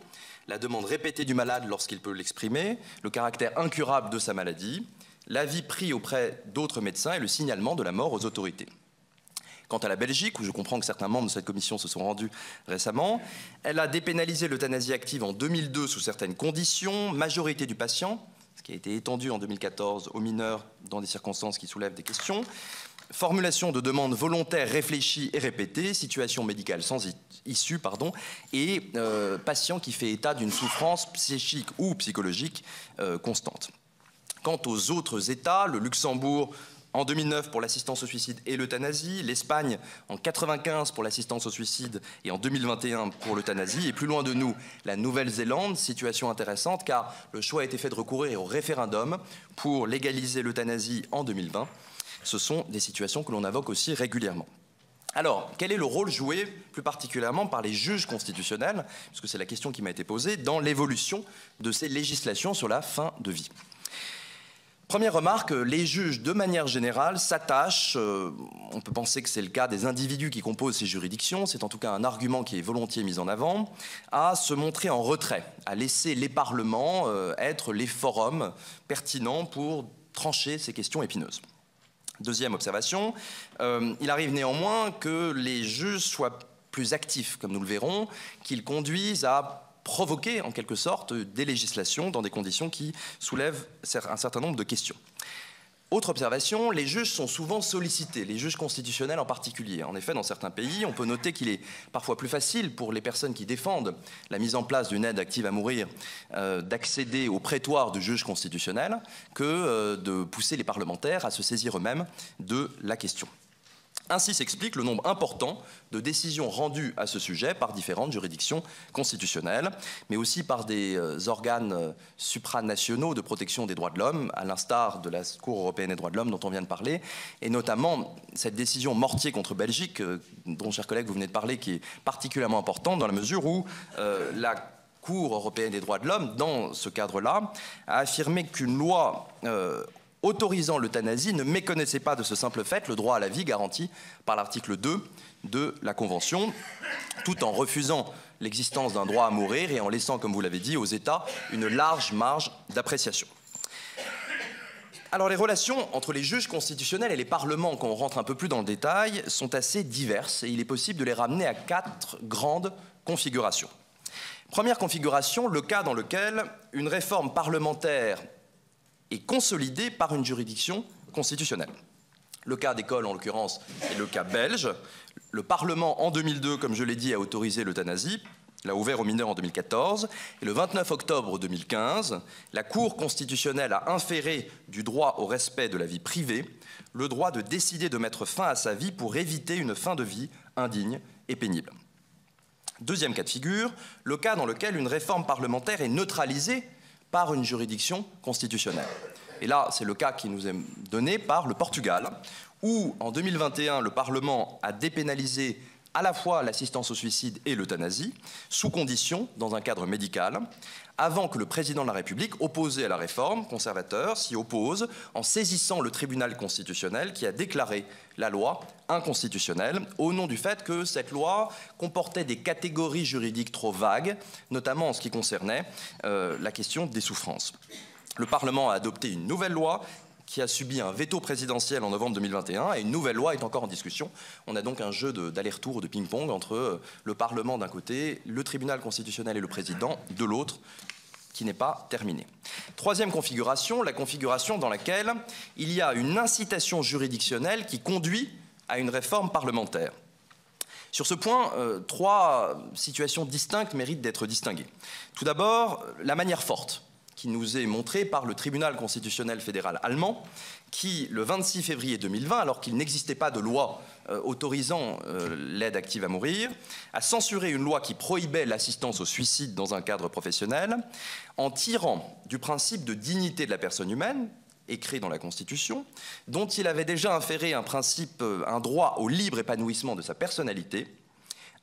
la demande répétée du malade lorsqu'il peut l'exprimer, le caractère incurable de sa maladie, l'avis pris auprès d'autres médecins et le signalement de la mort aux autorités. Quant à la Belgique, où je comprends que certains membres de cette commission se sont rendus récemment, elle a dépénalisé l'euthanasie active en 2002 sous certaines conditions, majorité du patient, ce qui a été étendu en 2014 aux mineurs dans des circonstances qui soulèvent des questions, formulation de demandes volontaires réfléchies et répétées, situation médicale sans issue, et patient qui fait état d'une souffrance psychique ou psychologique constante. Quant aux autres États, le Luxembourg en 2009 pour l'assistance au suicide et l'euthanasie, l'Espagne en 1995 pour l'assistance au suicide et en 2021 pour l'euthanasie, et plus loin de nous, la Nouvelle-Zélande, situation intéressante car le choix a été fait de recourir au référendum pour légaliser l'euthanasie en 2020. Ce sont des situations que l'on invoque aussi régulièrement. Alors, quel est le rôle joué plus particulièrement par les juges constitutionnels, puisque c'est la question qui m'a été posée, dans l'évolution de ces législations sur la fin de vie? Première remarque, les juges, de manière générale, s'attachent, on peut penser que c'est le cas des individus qui composent ces juridictions, c'est en tout cas un argument qui est volontiers mis en avant, à se montrer en retrait, à laisser les parlements être les forums pertinents pour trancher ces questions épineuses. Deuxième observation, il arrive néanmoins que les juges soient plus actifs, comme nous le verrons, qu'ils conduisent à provoquer en quelque sorte des législations dans des conditions qui soulèvent un certain nombre de questions. Autre observation, les juges sont souvent sollicités, les juges constitutionnels en particulier. En effet, dans certains pays, on peut noter qu'il est parfois plus facile pour les personnes qui défendent la mise en place d'une aide active à mourir d'accéder au prétoire du juge constitutionnel que de pousser les parlementaires à se saisir eux-mêmes de la question. Ainsi s'explique le nombre important de décisions rendues à ce sujet par différentes juridictions constitutionnelles, mais aussi par des organes supranationaux de protection des droits de l'homme, à l'instar de la Cour européenne des droits de l'homme dont on vient de parler, et notamment cette décision Mortier contre Belgique, dont, chers collègues, vous venez de parler, qui est particulièrement importante dans la mesure où la Cour européenne des droits de l'homme, dans ce cadre-là, a affirmé qu'une loi autorisant l'euthanasie ne méconnaissait pas de ce simple fait le droit à la vie garanti par l'article 2 de la Convention, tout en refusant l'existence d'un droit à mourir et en laissant, comme vous l'avez dit, aux États une large marge d'appréciation. Alors les relations entre les juges constitutionnels et les parlements, quand on rentre un peu plus dans le détail, sont assez diverses et il est possible de les ramener à 4 grandes configurations. Première configuration, le cas dans lequel une réforme parlementaire est consolidée par une juridiction constitutionnelle. Le cas d'école, en l'occurrence, est le cas belge. Le Parlement, en 2002, comme je l'ai dit, a autorisé l'euthanasie, l'a ouvert aux mineurs en 2014. Et le 29 octobre 2015, la Cour constitutionnelle a inféré du droit au respect de la vie privée le droit de décider de mettre fin à sa vie pour éviter une fin de vie indigne et pénible. Deuxième cas de figure, le cas dans lequel une réforme parlementaire est neutralisée par une juridiction constitutionnelle. Et là, c'est le cas qui nous est donné par le Portugal, où en 2021, le Parlement a dépénalisé à la fois l'assistance au suicide et l'euthanasie, sous condition, dans un cadre médical, avant que le président de la République, opposé à la réforme, conservateur, s'y oppose en saisissant le tribunal constitutionnel qui a déclaré la loi inconstitutionnelle au nom du fait que cette loi comportait des catégories juridiques trop vagues, notamment en ce qui concernait la question des souffrances. Le Parlement a adopté une nouvelle loi qui a subi un veto présidentiel en novembre 2021 et une nouvelle loi est encore en discussion. On a donc un jeu d'aller-retour, de ping-pong entre le Parlement d'un côté, le tribunal constitutionnel et le président de l'autre, qui n'est pas terminé. Troisième configuration, la configuration dans laquelle il y a une incitation juridictionnelle qui conduit à une réforme parlementaire. Sur ce point, trois situations distinctes méritent d'être distinguées. Tout d'abord, la manière forte qui nous est montré par le tribunal constitutionnel fédéral allemand, qui, le 26 février 2020, alors qu'il n'existait pas de loi autorisant l'aide active à mourir, a censuré une loi qui prohibait l'assistance au suicide dans un cadre professionnel, en tirant du principe de dignité de la personne humaine, écrit dans la Constitution, dont il avait déjà inféré un droit au libre épanouissement de sa personnalité,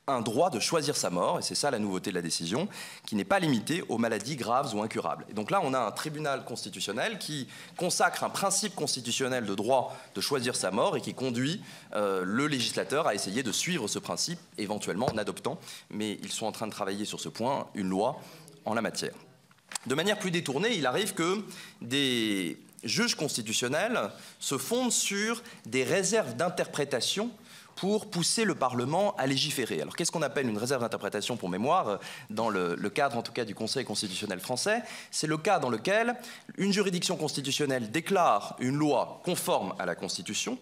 un droit de choisir sa mort, et c'est ça la nouveauté de la décision, qui n'est pas limité aux maladies graves ou incurables. Et donc là, on a un tribunal constitutionnel qui consacre un principe constitutionnel de droit de choisir sa mort et qui conduit le législateur à essayer de suivre ce principe, éventuellement en adoptant, mais ils sont en train de travailler sur ce point, une loi en la matière. De manière plus détournée, il arrive que des juges constitutionnels se fondent sur des réserves d'interprétation pour pousser le Parlement à légiférer. Alors qu'est-ce qu'on appelle une réserve d'interprétation pour mémoire dans le cadre en tout cas du Conseil constitutionnel français? C'est le cas dans lequel une juridiction constitutionnelle déclare une loi conforme à la Constitution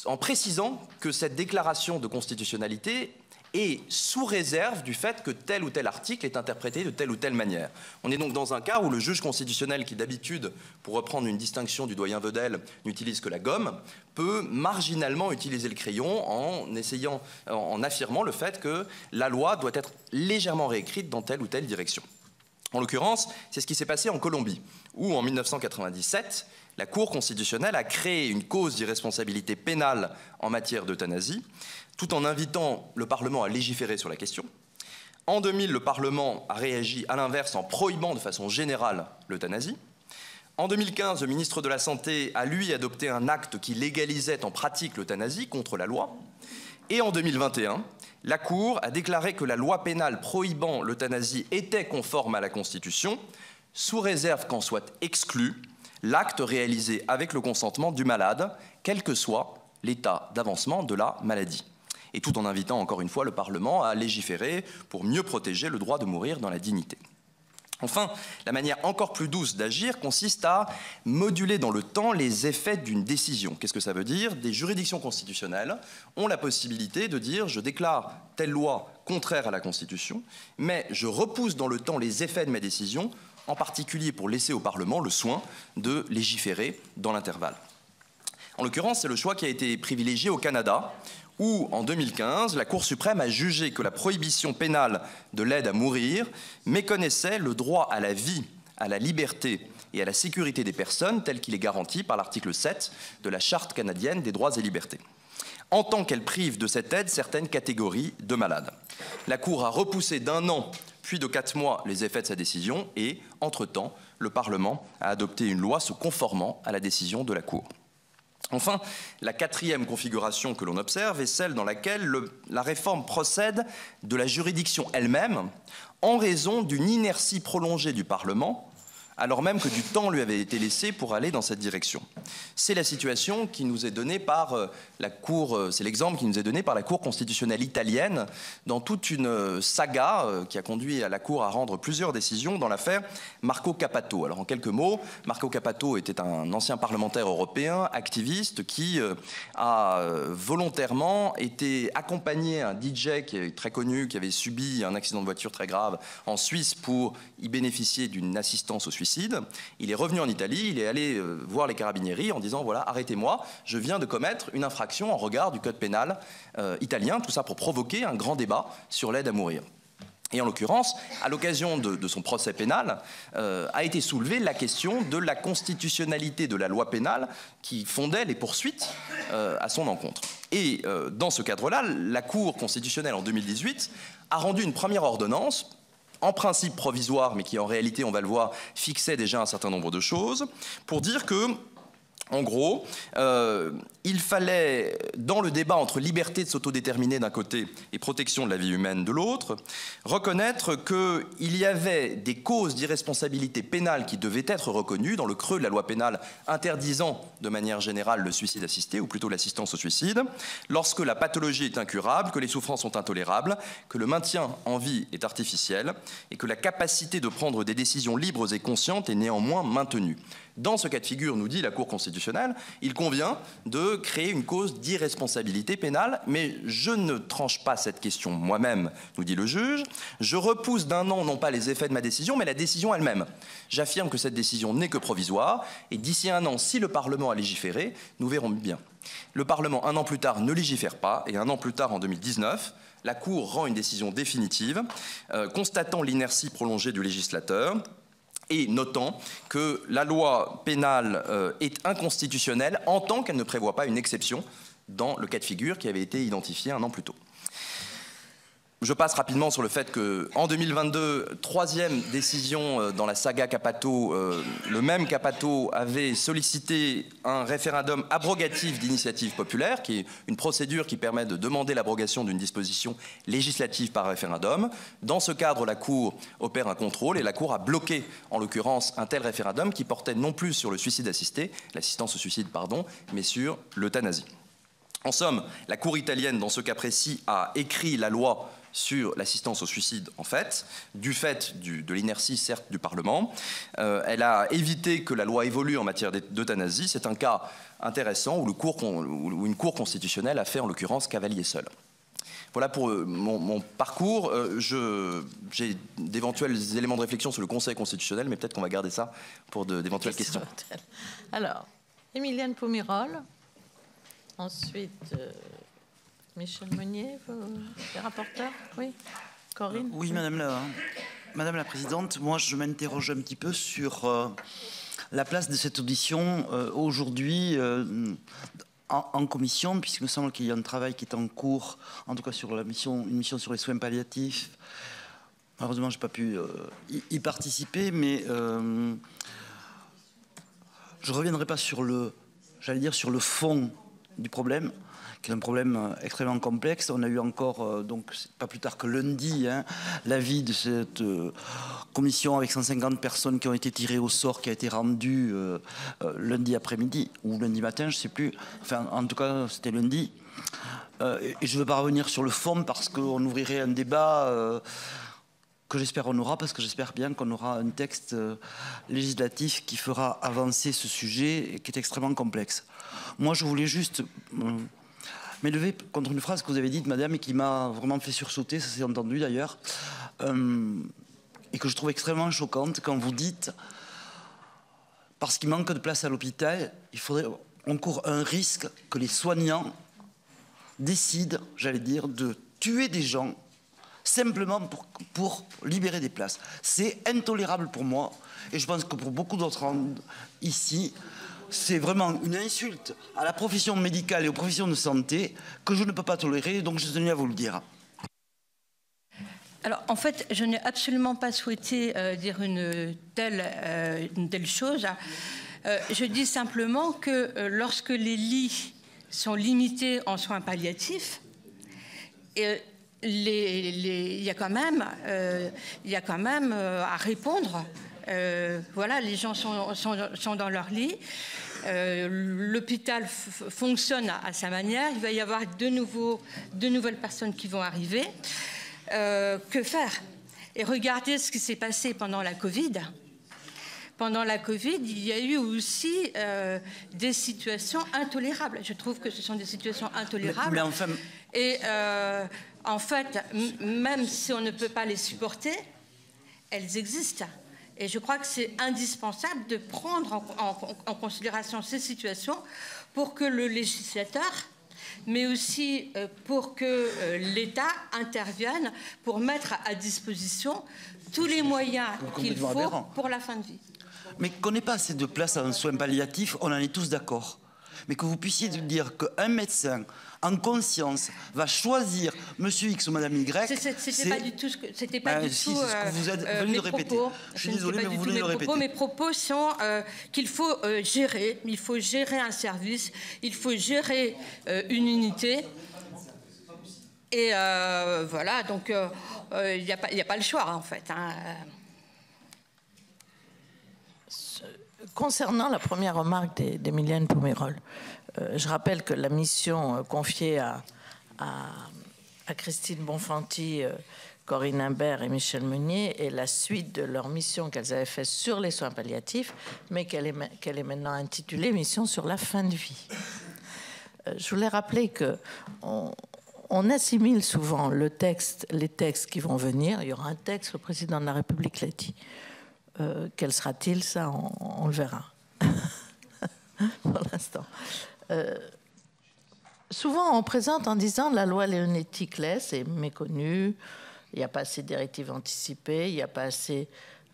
en précisant que cette déclaration de constitutionnalité est sous réserve du fait que tel ou tel article est interprété de telle ou telle manière. On est donc dans un cas où le juge constitutionnel, qui d'habitude, pour reprendre une distinction du doyen Vedel, n'utilise que la gomme, peut marginalement utiliser le crayon en affirmant le fait que la loi doit être légèrement réécrite dans telle ou telle direction. En l'occurrence, c'est ce qui s'est passé en Colombie, où en 1997, la Cour constitutionnelle a créé une cause d'irresponsabilité pénale en matière d'euthanasie, tout en invitant le Parlement à légiférer sur la question. En 2000, le Parlement a réagi à l'inverse en prohibant de façon générale l'euthanasie. En 2015, le ministre de la Santé a, lui, adopté un acte qui légalisait en pratique l'euthanasie contre la loi. Et en 2021, la Cour a déclaré que la loi pénale prohibant l'euthanasie était conforme à la Constitution, sous réserve qu'en soit exclu l'acte réalisé avec le consentement du malade, quel que soit l'état d'avancement de la maladie. Et tout en invitant encore une fois le Parlement à légiférer pour mieux protéger le droit de mourir dans la dignité. Enfin, la manière encore plus douce d'agir consiste à moduler dans le temps les effets d'une décision. Qu'est-ce que ça veut dire? Des juridictions constitutionnelles ont la possibilité de dire « je déclare telle loi contraire à la Constitution, mais je repousse dans le temps les effets de ma décision, en particulier pour laisser au Parlement le soin de légiférer dans l'intervalle ». En l'occurrence, c'est le choix qui a été privilégié au Canada, où, en 2015, la Cour suprême a jugé que la prohibition pénale de l'aide à mourir méconnaissait le droit à la vie, à la liberté et à la sécurité des personnes tel qu'il est garanti par l'article 7 de la Charte canadienne des droits et libertés, en tant qu'elle prive de cette aide certaines catégories de malades. La Cour a repoussé d'1 an puis de 4 mois les effets de sa décision et, entre-temps, le Parlement a adopté une loi se conformant à la décision de la Cour. Enfin, la quatrième configuration que l'on observe est celle dans laquelle la réforme procède de la juridiction elle-même en raison d'une inertie prolongée du Parlement alors même que du temps lui avait été laissé pour aller dans cette direction. C'est la situation qui nous est donnée par la Cour, c'est l'exemple qui nous est donné par la Cour constitutionnelle italienne dans toute une saga qui a conduit à la Cour à rendre plusieurs décisions dans l'affaire Marco Cappato. Alors en quelques mots, Marco Cappato était un ancien parlementaire européen, activiste, qui a volontairement été accompagné, un DJ qui est très connu, qui avait subi un accident de voiture très grave en Suisse pour y bénéficier d'une assistance au suicide. Il est revenu en Italie, il est allé voir les carabinieri en disant voilà, arrêtez-moi, je viens de commettre une infraction en regard du code pénal italien, tout ça pour provoquer un grand débat sur l'aide à mourir. Et en l'occurrence, à l'occasion de son procès pénal, a été soulevée la question de la constitutionnalité de la loi pénale qui fondait les poursuites à son encontre. Et dans ce cadre-là, la Cour constitutionnelle en 2018 a rendu une première ordonnance, en principe provisoire, mais qui en réalité, on va le voir, fixait déjà un certain nombre de choses, pour dire que, en gros, il fallait, dans le débat entre liberté de s'autodéterminer d'un côté et protection de la vie humaine de l'autre, reconnaître qu'il y avait des causes d'irresponsabilité pénale qui devaient être reconnues dans le creux de la loi pénale interdisant de manière générale le suicide assisté, ou plutôt l'assistance au suicide, lorsque la pathologie est incurable, que les souffrances sont intolérables, que le maintien en vie est artificiel et que la capacité de prendre des décisions libres et conscientes est néanmoins maintenue. Dans ce cas de figure, nous dit la Cour constitutionnelle, il convient de créer une cause d'irresponsabilité pénale, mais je ne tranche pas cette question moi-même, nous dit le juge. Je repousse d'un an, non pas les effets de ma décision, mais la décision elle-même. J'affirme que cette décision n'est que provisoire, et d'ici un an, si le Parlement a légiféré, nous verrons bien. Le Parlement, un an plus tard, ne légifère pas, et un an plus tard, en 2019, la Cour rend une décision définitive, constatant l'inertie prolongée du législateur, et notant que la loi pénale est inconstitutionnelle en tant qu'elle ne prévoit pas une exception dans le cas de figure qui avait été identifié un an plus tôt. Je passe rapidement sur le fait qu'en 2022, troisième décision dans la saga Cappato, le même Cappato avait sollicité un référendum abrogatif d'initiative populaire, qui est une procédure qui permet de demander l'abrogation d'une disposition législative par référendum. Dans ce cadre, la Cour opère un contrôle et la Cour a bloqué, en l'occurrence, un tel référendum qui portait non plus sur le suicide assisté, l'assistance au suicide, pardon, mais sur l'euthanasie. En somme, la Cour italienne, dans ce cas précis, a écrit la loi sur l'assistance au suicide, en fait, du fait de l'inertie, certes, du Parlement. Elle a évité que la loi évolue en matière d'euthanasie. C'est un cas intéressant où une Cour constitutionnelle a fait, en l'occurrence, cavalier seul. Voilà pour mon parcours. J'ai d'éventuels éléments de réflexion sur le Conseil constitutionnel, mais peut-être qu'on va garder ça pour d'éventuelles questions. Alors, Émilienne Poumirol. Ensuite, Michel Meunier, les rapporteurs. Oui, Corinne. Oui, Madame la Présidente, moi je m'interroge un petit peu sur la place de cette audition aujourd'hui en commission, puisqu'il me semble qu'il y a un travail qui est en cours, en tout cas sur une mission sur les soins palliatifs. Malheureusement, je n'ai pas pu y participer, mais je ne reviendrai pas sur sur le fond du problème, qui est un problème extrêmement complexe. On a eu encore, donc pas plus tard que lundi, l'avis de cette commission avec 150 personnes qui ont été tirées au sort, qui a été rendue lundi après-midi ou lundi matin, je ne sais plus. Enfin, en tout cas, c'était lundi. Et je ne veux pas revenir sur le fond parce qu'on ouvrirait un débat que j'espère on aura, parce que j'espère bien qu'on aura un texte législatif qui fera avancer ce sujet et qui est extrêmement complexe. Moi, je voulais juste m'élever contre une phrase que vous avez dite, madame, et qui m'a vraiment fait sursauter, ça s'est entendu d'ailleurs, et que je trouve extrêmement choquante quand vous dites, parce qu'il manque de place à l'hôpital, on court un risque que les soignants décident, j'allais dire, de tuer des gens simplement pour libérer des places. C'est intolérable pour moi, et je pense que pour beaucoup d'autres ici, c'est vraiment une insulte à la profession médicale et aux professions de santé que je ne peux pas tolérer, donc je tenais à vous le dire. Alors, en fait, je n'ai absolument pas souhaité dire une telle chose. Je dis simplement que lorsque les lits sont limités en soins palliatifs, il y a quand même à répondre Voilà, les gens sont dans leur lit. L'hôpital fonctionne à sa manière. Il va y avoir de nouvelles personnes qui vont arriver. Que faire? Et regardez ce qui s'est passé pendant la Covid. Pendant la Covid, il y a eu aussi des situations intolérables. Je trouve que ce sont des situations intolérables. Mais enfin... Et en fait, même si on ne peut pas les supporter, elles existent. Et je crois que c'est indispensable de prendre en considération ces situations pour que le législateur, mais aussi pour que l'État intervienne pour mettre à disposition tous les moyens qu'il faut pour la fin de vie. Mais qu'on n'ait pas assez de place en soins palliatifs, on en est tous d'accord. Mais que vous puissiez dire qu'un médecin en conscience va choisir Monsieur X ou Madame Y, c'était pas du tout ce que c'était pas du si, tout c'est ce que vous venez de répéter. Je suis désolé, mais vous venez de le répéter. Mes propos sont qu'il faut gérer. Il faut gérer un service. Il faut gérer une unité. Et voilà. Donc il n'y a pas le choix en fait. Hein. Concernant la première remarque d'Emilienne Poumirol, je rappelle que la mission confiée à Christine Bonfanti, Corinne Imbert et Michel Meunier est la suite de leur mission qu'elles avaient faite sur les soins palliatifs, mais qu'elle est maintenant intitulée « Mission sur la fin de vie ». Je voulais rappeler qu'on assimile souvent les textes qui vont venir. Il y aura un texte, le président de la République l'a dit. Quel sera-t-il? Ça, on le verra. Pour l'instant. Souvent, on présente en disant la loi Leonetti-Claes est méconnue, il n'y a pas assez de directives anticipées, il n'y a pas assez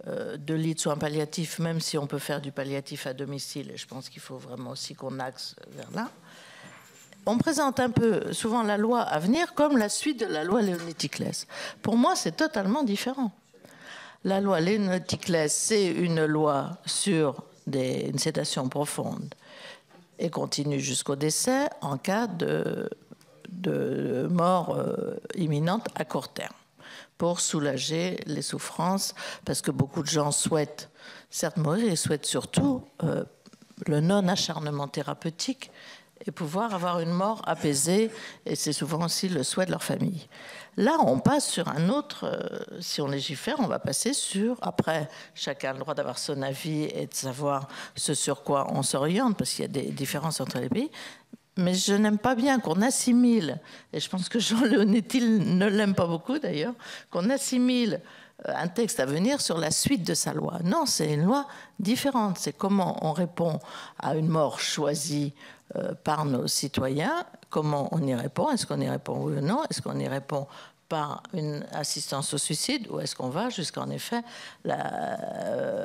de lits de soins palliatifs, même si on peut faire du palliatif à domicile. Et je pense qu'il faut vraiment aussi qu'on axe vers là. On présente un peu souvent la loi à venir comme la suite de la loi Leonetti-Claes. Pour moi, c'est totalement différent. La loi Leonetti-Claes, c'est une loi sur une sédation profonde et continue jusqu'au décès en cas de mort imminente à court terme pour soulager les souffrances, parce que beaucoup de gens souhaitent certes mourir et souhaitent surtout le non-acharnement thérapeutique et pouvoir avoir une mort apaisée, et c'est souvent aussi le souhait de leur famille. Là, on passe sur un autre, si on légifère, on va passer sur, après, chacun a le droit d'avoir son avis et de savoir ce sur quoi on s'oriente, parce qu'il y a des différences entre les pays, mais je n'aime pas bien qu'on assimile, et je pense que Jean Leonetti ne l'aime pas beaucoup d'ailleurs, qu'on assimile un texte à venir sur la suite de sa loi. Non, c'est une loi différente, c'est comment on répond à une mort choisie par nos citoyens, comment on y répond, est-ce qu'on y répond oui ou non, est-ce qu'on y répond par une assistance au suicide ou est-ce qu'on va jusqu'à en effet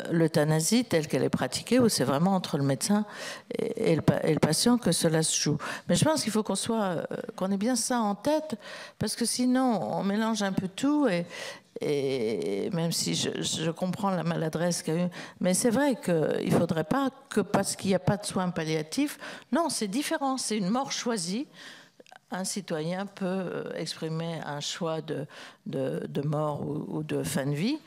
l'euthanasie telle qu'elle est pratiquée où c'est vraiment entre le médecin et le patient que cela se joue. Mais je pense qu'il faut qu'on ait bien ça en tête parce que sinon on mélange un peu tout et même si je comprends la maladresse qu'il y a eu, mais c'est vrai qu'il ne faudrait pas que parce qu'il n'y a pas de soins palliatifs, non, c'est différent, c'est une mort choisie. Un citoyen peut exprimer un choix de mort ou de fin de vie,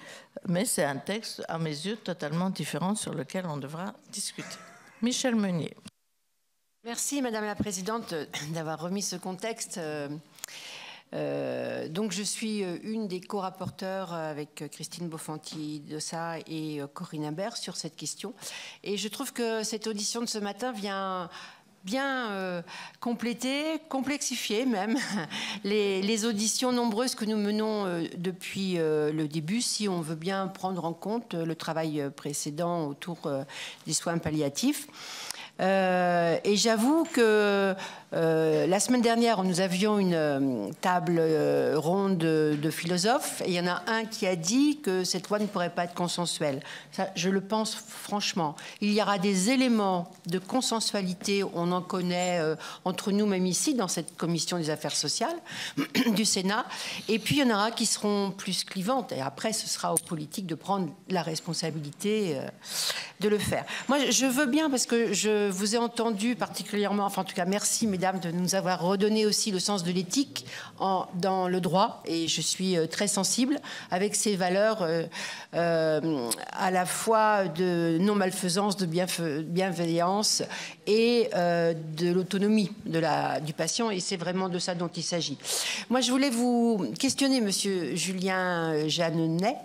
mais c'est un texte, à mes yeux, totalement différent sur lequel on devra discuter. Michel Meunier. Merci, Madame la Présidente, d'avoir remis ce contexte. Donc je suis une des co-rapporteurs avec Christine Bonfanti-Dossat et Corinne Imbert sur cette question. Et je trouve que cette audition de ce matin vient bien compléter, complexifier même les auditions nombreuses que nous menons depuis le début, si on veut bien prendre en compte le travail précédent autour des soins palliatifs. Et j'avoue que la semaine dernière, nous avions une table ronde de philosophes et il y en a un qui a dit que cette loi ne pourrait pas être consensuelle. Ça, je le pense franchement. Il y aura des éléments de consensualité, on en connaît entre nous, même ici, dans cette commission des affaires sociales du Sénat. Et puis, il y en aura qui seront plus clivantes. Et après, ce sera aux politiques de prendre la responsabilité de le faire. Moi, je veux bien, parce que je je vous ai entendu particulièrement, enfin en tout cas merci mesdames de nous avoir redonné aussi le sens de l'éthique dans le droit, et je suis très sensible avec ces valeurs à la fois de non-malfaisance, de bienveillance et de l'autonomie du patient, et c'est vraiment de ça dont il s'agit. Moi je voulais vous questionner monsieur Julien Jeannenet,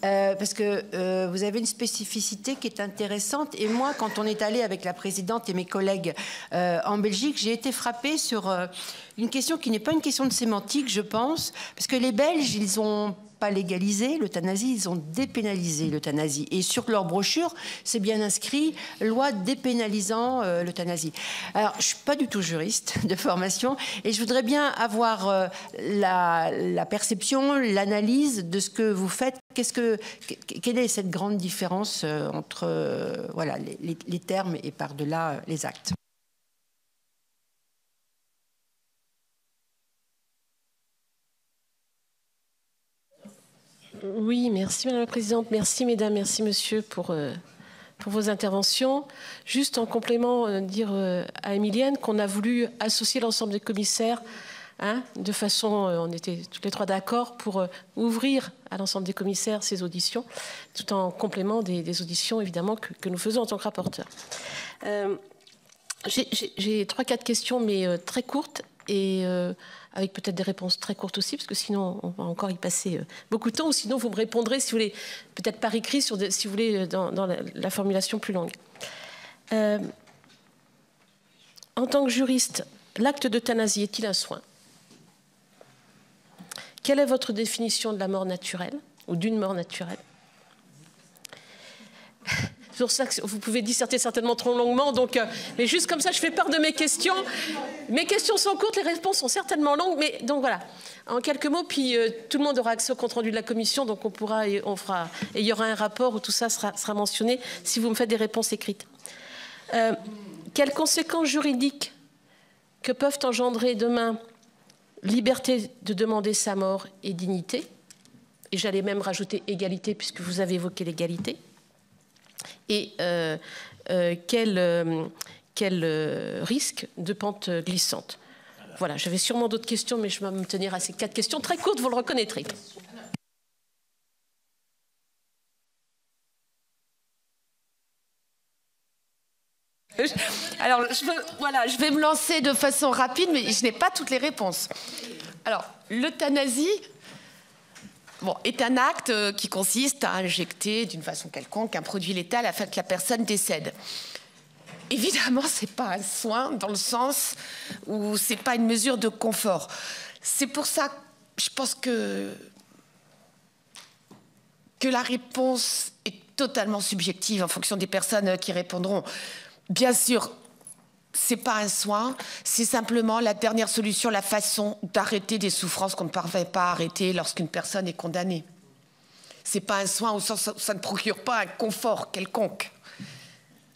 parce que vous avez une spécificité qui est intéressante, et moi quand on est allé avec la présidente et mes collègues en Belgique, j'ai été frappée sur une question qui n'est pas une question de sémantique, je pense, parce que les Belges, ils ont pas légalisé l'euthanasie, ils ont dépénalisé l'euthanasie. Et sur leur brochure, c'est bien inscrit « loi dépénalisant l'euthanasie ». Alors, je ne suis pas du tout juriste de formation, et je voudrais bien avoir la perception, l'analyse de ce que vous faites. Quelle est cette grande différence entre voilà, les termes et par-delà les actes ? Oui, merci Madame la Présidente, merci Mesdames, merci Monsieur pour vos interventions. Juste en complément, dire à Émilienne qu'on a voulu associer l'ensemble des commissaires, de façon, on était tous les trois d'accord pour ouvrir à l'ensemble des commissaires ces auditions, tout en complément des auditions évidemment que nous faisons en tant que rapporteurs. J'ai 3-4 questions, mais très courtes, et avec peut-être des réponses très courtes aussi, parce que sinon on va encore y passer beaucoup de temps, ou sinon vous me répondrez, si vous voulez, peut-être par écrit, si vous voulez, dans la formulation plus longue. En tant que juriste, l'acte d'euthanasie est-il un soin ? Quelle est votre définition de la mort naturelle, ou d'une mort naturelle ? C'est pour ça que vous pouvez disserter certainement trop longuement, donc, mais juste comme ça, je fais part de mes questions. Mes questions sont courtes, les réponses sont certainement longues, mais donc voilà, en quelques mots, puis tout le monde aura accès au compte-rendu de la commission, donc on pourra, et il y aura un rapport où tout ça sera mentionné, si vous me faites des réponses écrites. Quelles conséquences juridiques que peuvent engendrer demain liberté de demander sa mort et dignité, et j'allais même rajouter égalité, puisque vous avez évoqué l'égalité, et quel risque de pente glissante. Voilà, j'avais sûrement d'autres questions, mais je vais me tenir à ces 4 questions très courtes, vous le reconnaîtrez. Alors, je vais me lancer de façon rapide, mais je n'ai pas toutes les réponses. Alors, l'euthanasie est un acte qui consiste à injecter d'une façon quelconque un produit létal afin que la personne décède. Évidemment, ce n'est pas un soin dans le sens où ce n'est pas une mesure de confort. C'est pour ça que je pense que la réponse est totalement subjective en fonction des personnes qui répondront. Bien sûr, ce n'est pas un soin, c'est simplement la dernière solution, la façon d'arrêter des souffrances qu'on ne parvient pas à arrêter lorsqu'une personne est condamnée. Ce n'est pas un soin au sens où ça ne procure pas un confort quelconque.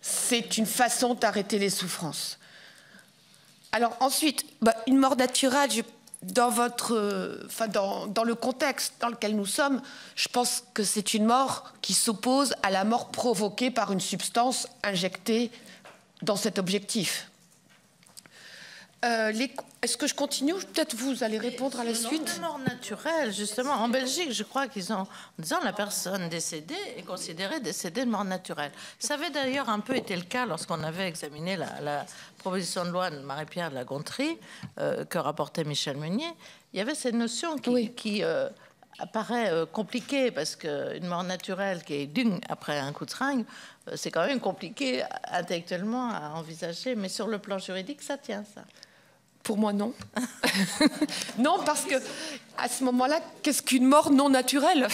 C'est une façon d'arrêter les souffrances. Alors ensuite, une mort naturelle, dans le contexte dans lequel nous sommes, je pense que c'est une mort qui s'oppose à la mort provoquée par une substance injectée dans cet objectif. Est-ce que je continue? Peut-être vous allez répondre à la suite. La mort naturelle, justement, en Belgique, je crois qu'ils ont, en disant la personne décédée est considérée décédée de mort naturelle. Ça avait d'ailleurs un peu été le cas lorsqu'on avait examiné la proposition de loi de Marie-Pierre de la Gontrie, que rapportait Michel Meunier. Il y avait cette notion qui apparaît compliquée, parce qu'une mort naturelle qui est d'une après un coup de seringue, c'est quand même compliqué intellectuellement à envisager, mais sur le plan juridique, ça tient, ça. Pour moi, non. Non, parce que à ce moment-là, qu'est-ce qu'une mort non naturelle?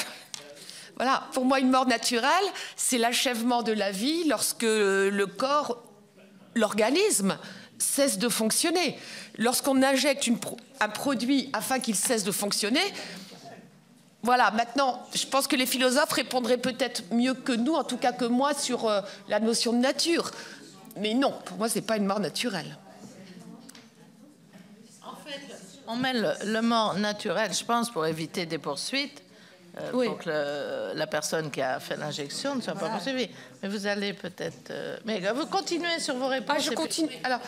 Voilà, pour moi, une mort naturelle, c'est l'achèvement de la vie lorsque le corps, l'organisme, cesse de fonctionner. Lorsqu'on injecte un produit afin qu'il cesse de fonctionner, voilà, maintenant, je pense que les philosophes répondraient peut-être mieux que nous, en tout cas que moi, sur la notion de nature. Mais non, pour moi, ce n'est pas une mort naturelle. On met le mort naturel, je pense, pour éviter des poursuites, Oui. pour que la personne qui a fait l'injection ne soit pas poursuivie. Mais vous allez peut-être... mais vous continuez sur vos réponses. Je continue. Alors,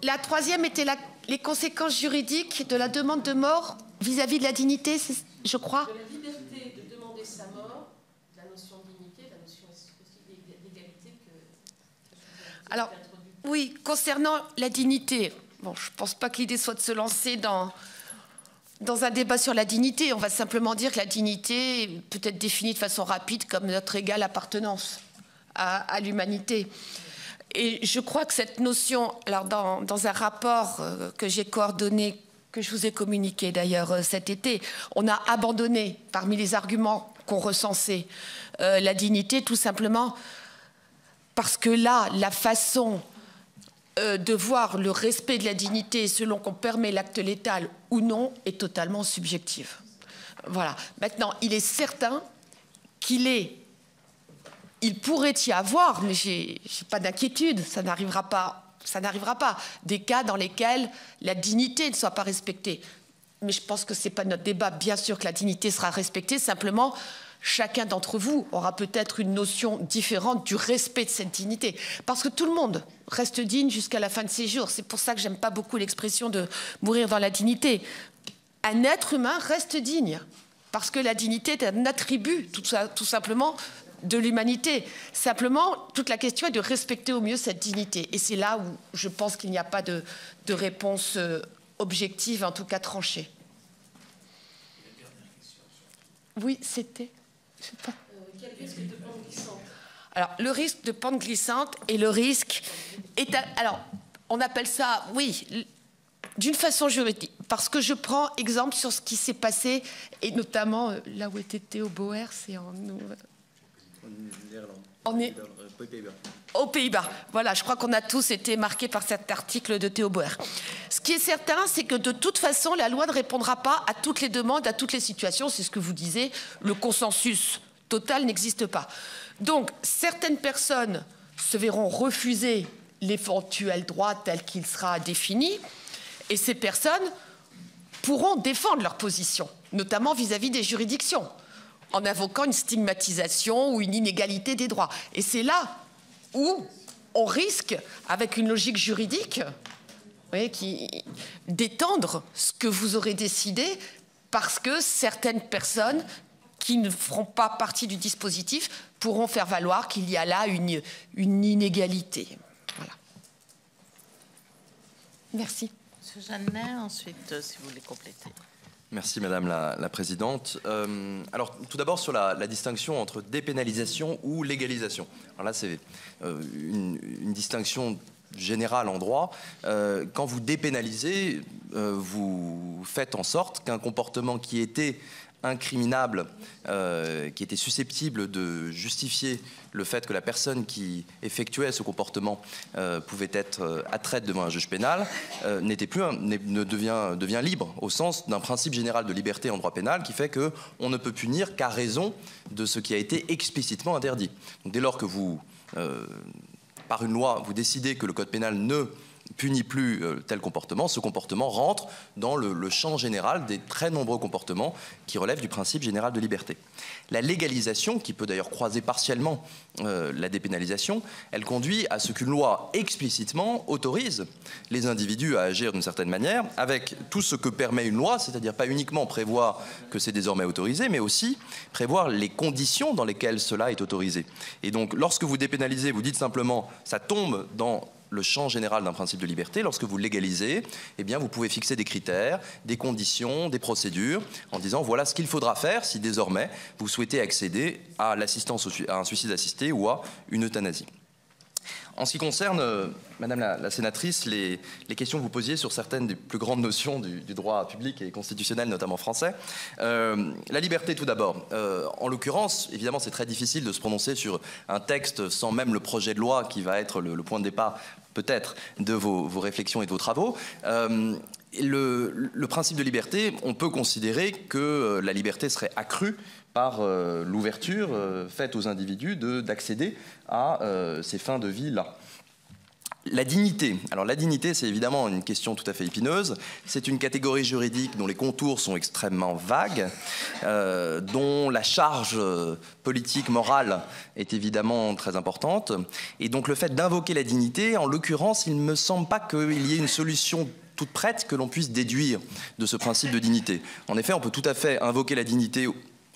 la troisième était les conséquences juridiques de la demande de mort vis-à-vis de la dignité, je crois. De la liberté de demander sa mort, la notion de dignité, la notion d'égalité que... Alors, oui, concernant la dignité, bon, je ne pense pas que l'idée soit de se lancer dans un débat sur la dignité. On va simplement dire que la dignité peut être définie de façon rapide comme notre égale appartenance à l'humanité. Et je crois que cette notion, alors dans un rapport que j'ai coordonné, que je vous ai communiqué d'ailleurs cet été, on a abandonné parmi les arguments qu'on recensait la dignité, tout simplement parce que là, la façon de voir le respect de la dignité selon qu'on permet l'acte létal ou non est totalement subjective. Voilà. Maintenant, il est certain qu'il pourrait y avoir, mais j'ai pas d'inquiétude, ça n'arrivera pas, des cas dans lesquels la dignité ne soit pas respectée. Mais je pense que c'est pas notre débat. Bien sûr que la dignité sera respectée, simplement, chacun d'entre vous aura peut-être une notion différente du respect de cette dignité. Parce que tout le monde reste digne jusqu'à la fin de ses jours. C'est pour ça que j'aime pas beaucoup l'expression de mourir dans la dignité. Un être humain reste digne. Parce que la dignité est un attribut, tout simplement, de l'humanité. Simplement, toute la question est de respecter au mieux cette dignité. Et c'est là où je pense qu'il n'y a pas de réponse objective, en tout cas tranchée. Oui, c'était... Quel risque de pente glissante? Alors, le risque de pente glissante et le risque est... Alors, on appelle ça, oui, d'une façon juridique. Parce que je prends exemple sur ce qui s'est passé, et notamment là où était Theo Bauer, c'est aux Pays-Bas. Voilà, je crois qu'on a tous été marqués par cet article de Theo Bauer. Ce qui est certain, c'est que de toute façon, la loi ne répondra pas à toutes les demandes, à toutes les situations. C'est ce que vous disiez, le consensus total n'existe pas. Donc, certaines personnes se verront refuser l'éventuel droit tel qu'il sera défini, et ces personnes pourront défendre leur position, notamment vis-à-vis des juridictions, en invoquant une stigmatisation ou une inégalité des droits. Et c'est là où on risque, avec une logique juridique, d'étendre ce que vous aurez décidé, parce que certaines personnes qui ne feront pas partie du dispositif pourront faire valoir qu'il y a là une inégalité. Voilà. Merci. Monsieur Jeannet, ensuite, si vous voulez compléter. Merci Madame la Présidente. Alors tout d'abord sur la distinction entre dépénalisation ou légalisation. Alors là c'est une distinction générale en droit. Quand vous dépénalisez, vous faites en sorte qu'un comportement qui était incriminable, qui était susceptible de justifier le fait que la personne qui effectuait ce comportement pouvait être attraite devant un juge pénal, devient libre au sens d'un principe général de liberté en droit pénal qui fait qu'on ne peut punir qu'à raison de ce qui a été explicitement interdit. Donc, dès lors que vous, par une loi, vous décidez que le code pénal ne punit plus tel comportement, ce comportement rentre dans le champ général des très nombreux comportements qui relèvent du principe général de liberté. La légalisation, qui peut d'ailleurs croiser partiellement la dépénalisation, elle conduit à ce qu'une loi explicitement autorise les individus à agir d'une certaine manière, avec tout ce que permet une loi, c'est-à-dire pas uniquement prévoir que c'est désormais autorisé, mais aussi prévoir les conditions dans lesquelles cela est autorisé. Et donc, lorsque vous dépénalisez, vous dites simplement, ça tombe dans le champ général d'un principe de liberté. Lorsque vous légalisez, eh bien, vous pouvez fixer des critères, des conditions, des procédures, en disant voilà ce qu'il faudra faire si désormais vous souhaitez accéder à l'assistance à un suicide assisté ou à une euthanasie. En ce qui concerne, Madame la sénatrice, les questions que vous posiez sur certaines des plus grandes notions du droit public et constitutionnel, notamment français. La liberté, tout d'abord. En l'occurrence, évidemment, c'est très difficile de se prononcer sur un texte sans même le projet de loi qui va être le point de départ, peut-être, de vos réflexions et de vos travaux. Le principe de liberté, on peut considérer que la liberté serait accrue par l'ouverture faite aux individus d'accéder à ces fins de vie-là. La dignité. Alors la dignité, c'est évidemment une question tout à fait épineuse. C'est une catégorie juridique dont les contours sont extrêmement vagues, dont la charge politique, morale est évidemment très importante. Et donc le fait d'invoquer la dignité, en l'occurrence, il ne me semble pas qu'il y ait une solution toute prête que l'on puisse déduire de ce principe de dignité. En effet, on peut tout à fait invoquer la dignité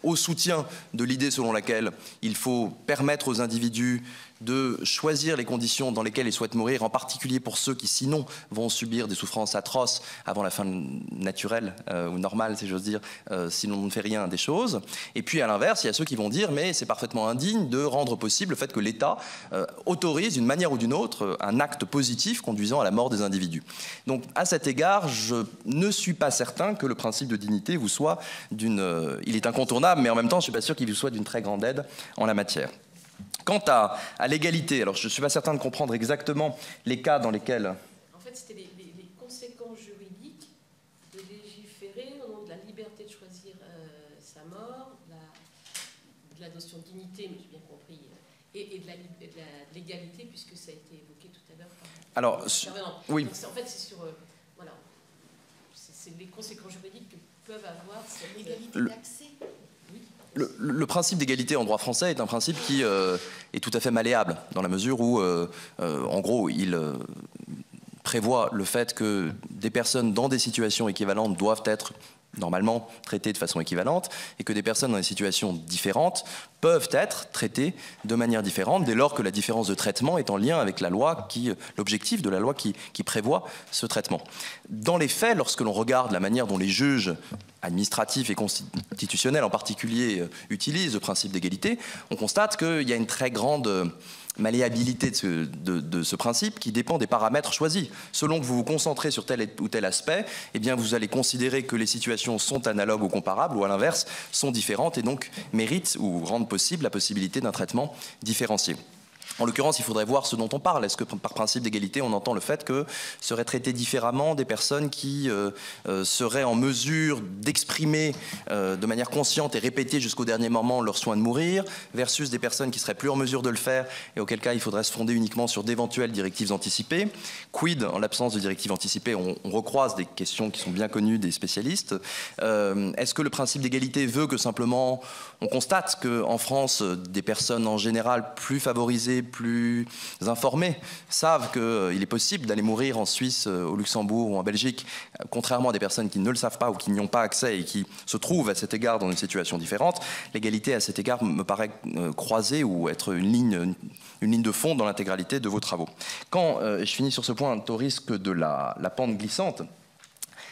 au soutien de l'idée selon laquelle il faut permettre aux individus de choisir les conditions dans lesquelles ils souhaitent mourir, en particulier pour ceux qui sinon vont subir des souffrances atroces avant la fin naturelle ou normale, si j'ose dire, si l'on ne fait rien des choses. Et puis à l'inverse, il y a ceux qui vont dire mais c'est parfaitement indigne de rendre possible le fait que l'État autorise d'une manière ou d'une autre un acte positif conduisant à la mort des individus. Donc à cet égard, je ne suis pas certain que le principe de dignité vous soit d'une... il est incontournable, mais en même temps, je ne suis pas sûr qu'il vous soit d'une très grande aide en la matière. Quant à l'égalité, alors je ne suis pas certain de comprendre exactement les cas dans lesquels... En fait, c'était les conséquences juridiques de légiférer au nom de la liberté de choisir sa mort, de la notion de dignité, mais j'ai bien compris, et de l'égalité, puisque ça a été évoqué tout à l'heure. Alors, oui. Donc, en fait, c'est sur... voilà. C'est les conséquences juridiques que peuvent avoir cette égalité d'accès. Le principe d'égalité en droit français est un principe qui est tout à fait malléable, dans la mesure où, en gros, il prévoit le fait que des personnes dans des situations équivalentes doivent être normalement traitées de façon équivalente et que des personnes dans des situations différentes peuvent être traitées de manière différente dès lors que la différence de traitement est en lien avec la loi l'objectif de la loi qui prévoit ce traitement. Dans les faits, lorsque l'on regarde la manière dont les juges administratifs et constitutionnels en particulier utilisent le principe d'égalité, on constate qu'il y a une très grande malléabilité de ce principe qui dépend des paramètres choisis. Selon que vous vous concentrez sur tel ou tel aspect, eh bien vous allez considérer que les situations sont analogues ou comparables, ou à l'inverse, sont différentes et donc méritent ou rendent possible la possibilité d'un traitement différencié. En l'occurrence, il faudrait voir ce dont on parle. Est-ce que par principe d'égalité, on entend le fait que seraient traitées différemment des personnes qui seraient en mesure d'exprimer de manière consciente et répétée jusqu'au dernier moment leur soin de mourir, versus des personnes qui seraient plus en mesure de le faire et auquel cas il faudrait se fonder uniquement sur d'éventuelles directives anticipées. Quid, en l'absence de directives anticipées, on recroise des questions qui sont bien connues des spécialistes. Est-ce que le principe d'égalité veut que simplement on constate qu'en France, des personnes en général plus favorisées, plus informés savent qu'il est possible d'aller mourir en Suisse, au Luxembourg ou en Belgique, contrairement à des personnes qui ne le savent pas ou qui n'y ont pas accès et qui se trouvent à cet égard dans une situation différente. L'égalité à cet égard me paraît croiser ou être une ligne de fond dans l'intégralité de vos travaux. Quand, je finis sur ce point, au risque de la pente glissante,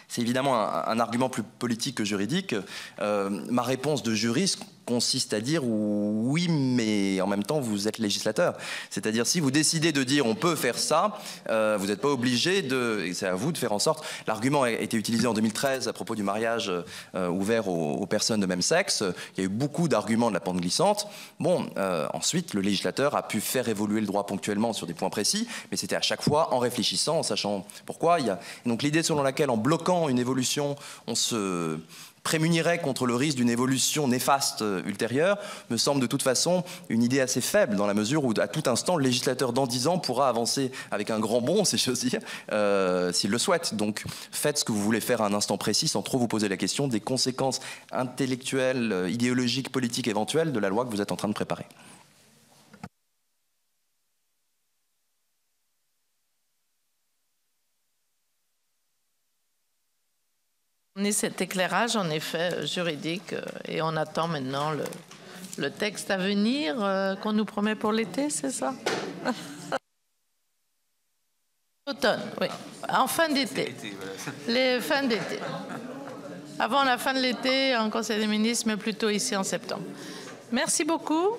c'est évidemment un argument plus politique que juridique. Ma réponse de juriste consiste à dire oui, mais en même temps, vous êtes législateur. C'est-à-dire, si vous décidez de dire on peut faire ça, vous n'êtes pas obligé de... C'est à vous de faire en sorte... L'argument a été utilisé en 2013 à propos du mariage ouvert aux personnes de même sexe. Il y a eu beaucoup d'arguments de la pente glissante. Bon, ensuite, le législateur a pu faire évoluer le droit ponctuellement sur des points précis, mais c'était à chaque fois en réfléchissant, en sachant pourquoi. Donc l'idée selon laquelle, en bloquant une évolution, on se prémunirait contre le risque d'une évolution néfaste ultérieure, me semble de toute façon une idée assez faible, dans la mesure où à tout instant le législateur dans 10 ans pourra avancer avec un grand bond, si j'ose dire, s'il le souhaite. Donc faites ce que vous voulez faire à un instant précis sans trop vous poser la question des conséquences intellectuelles, idéologiques, politiques éventuelles de la loi que vous êtes en train de préparer. On a cet éclairage, en effet, juridique, et on attend maintenant le texte à venir qu'on nous promet pour l'été, c'est ça? Automne, oui. En fin d'été. Les fins d'été. Avant la fin de l'été, en Conseil des ministres, mais plutôt ici en septembre. Merci beaucoup.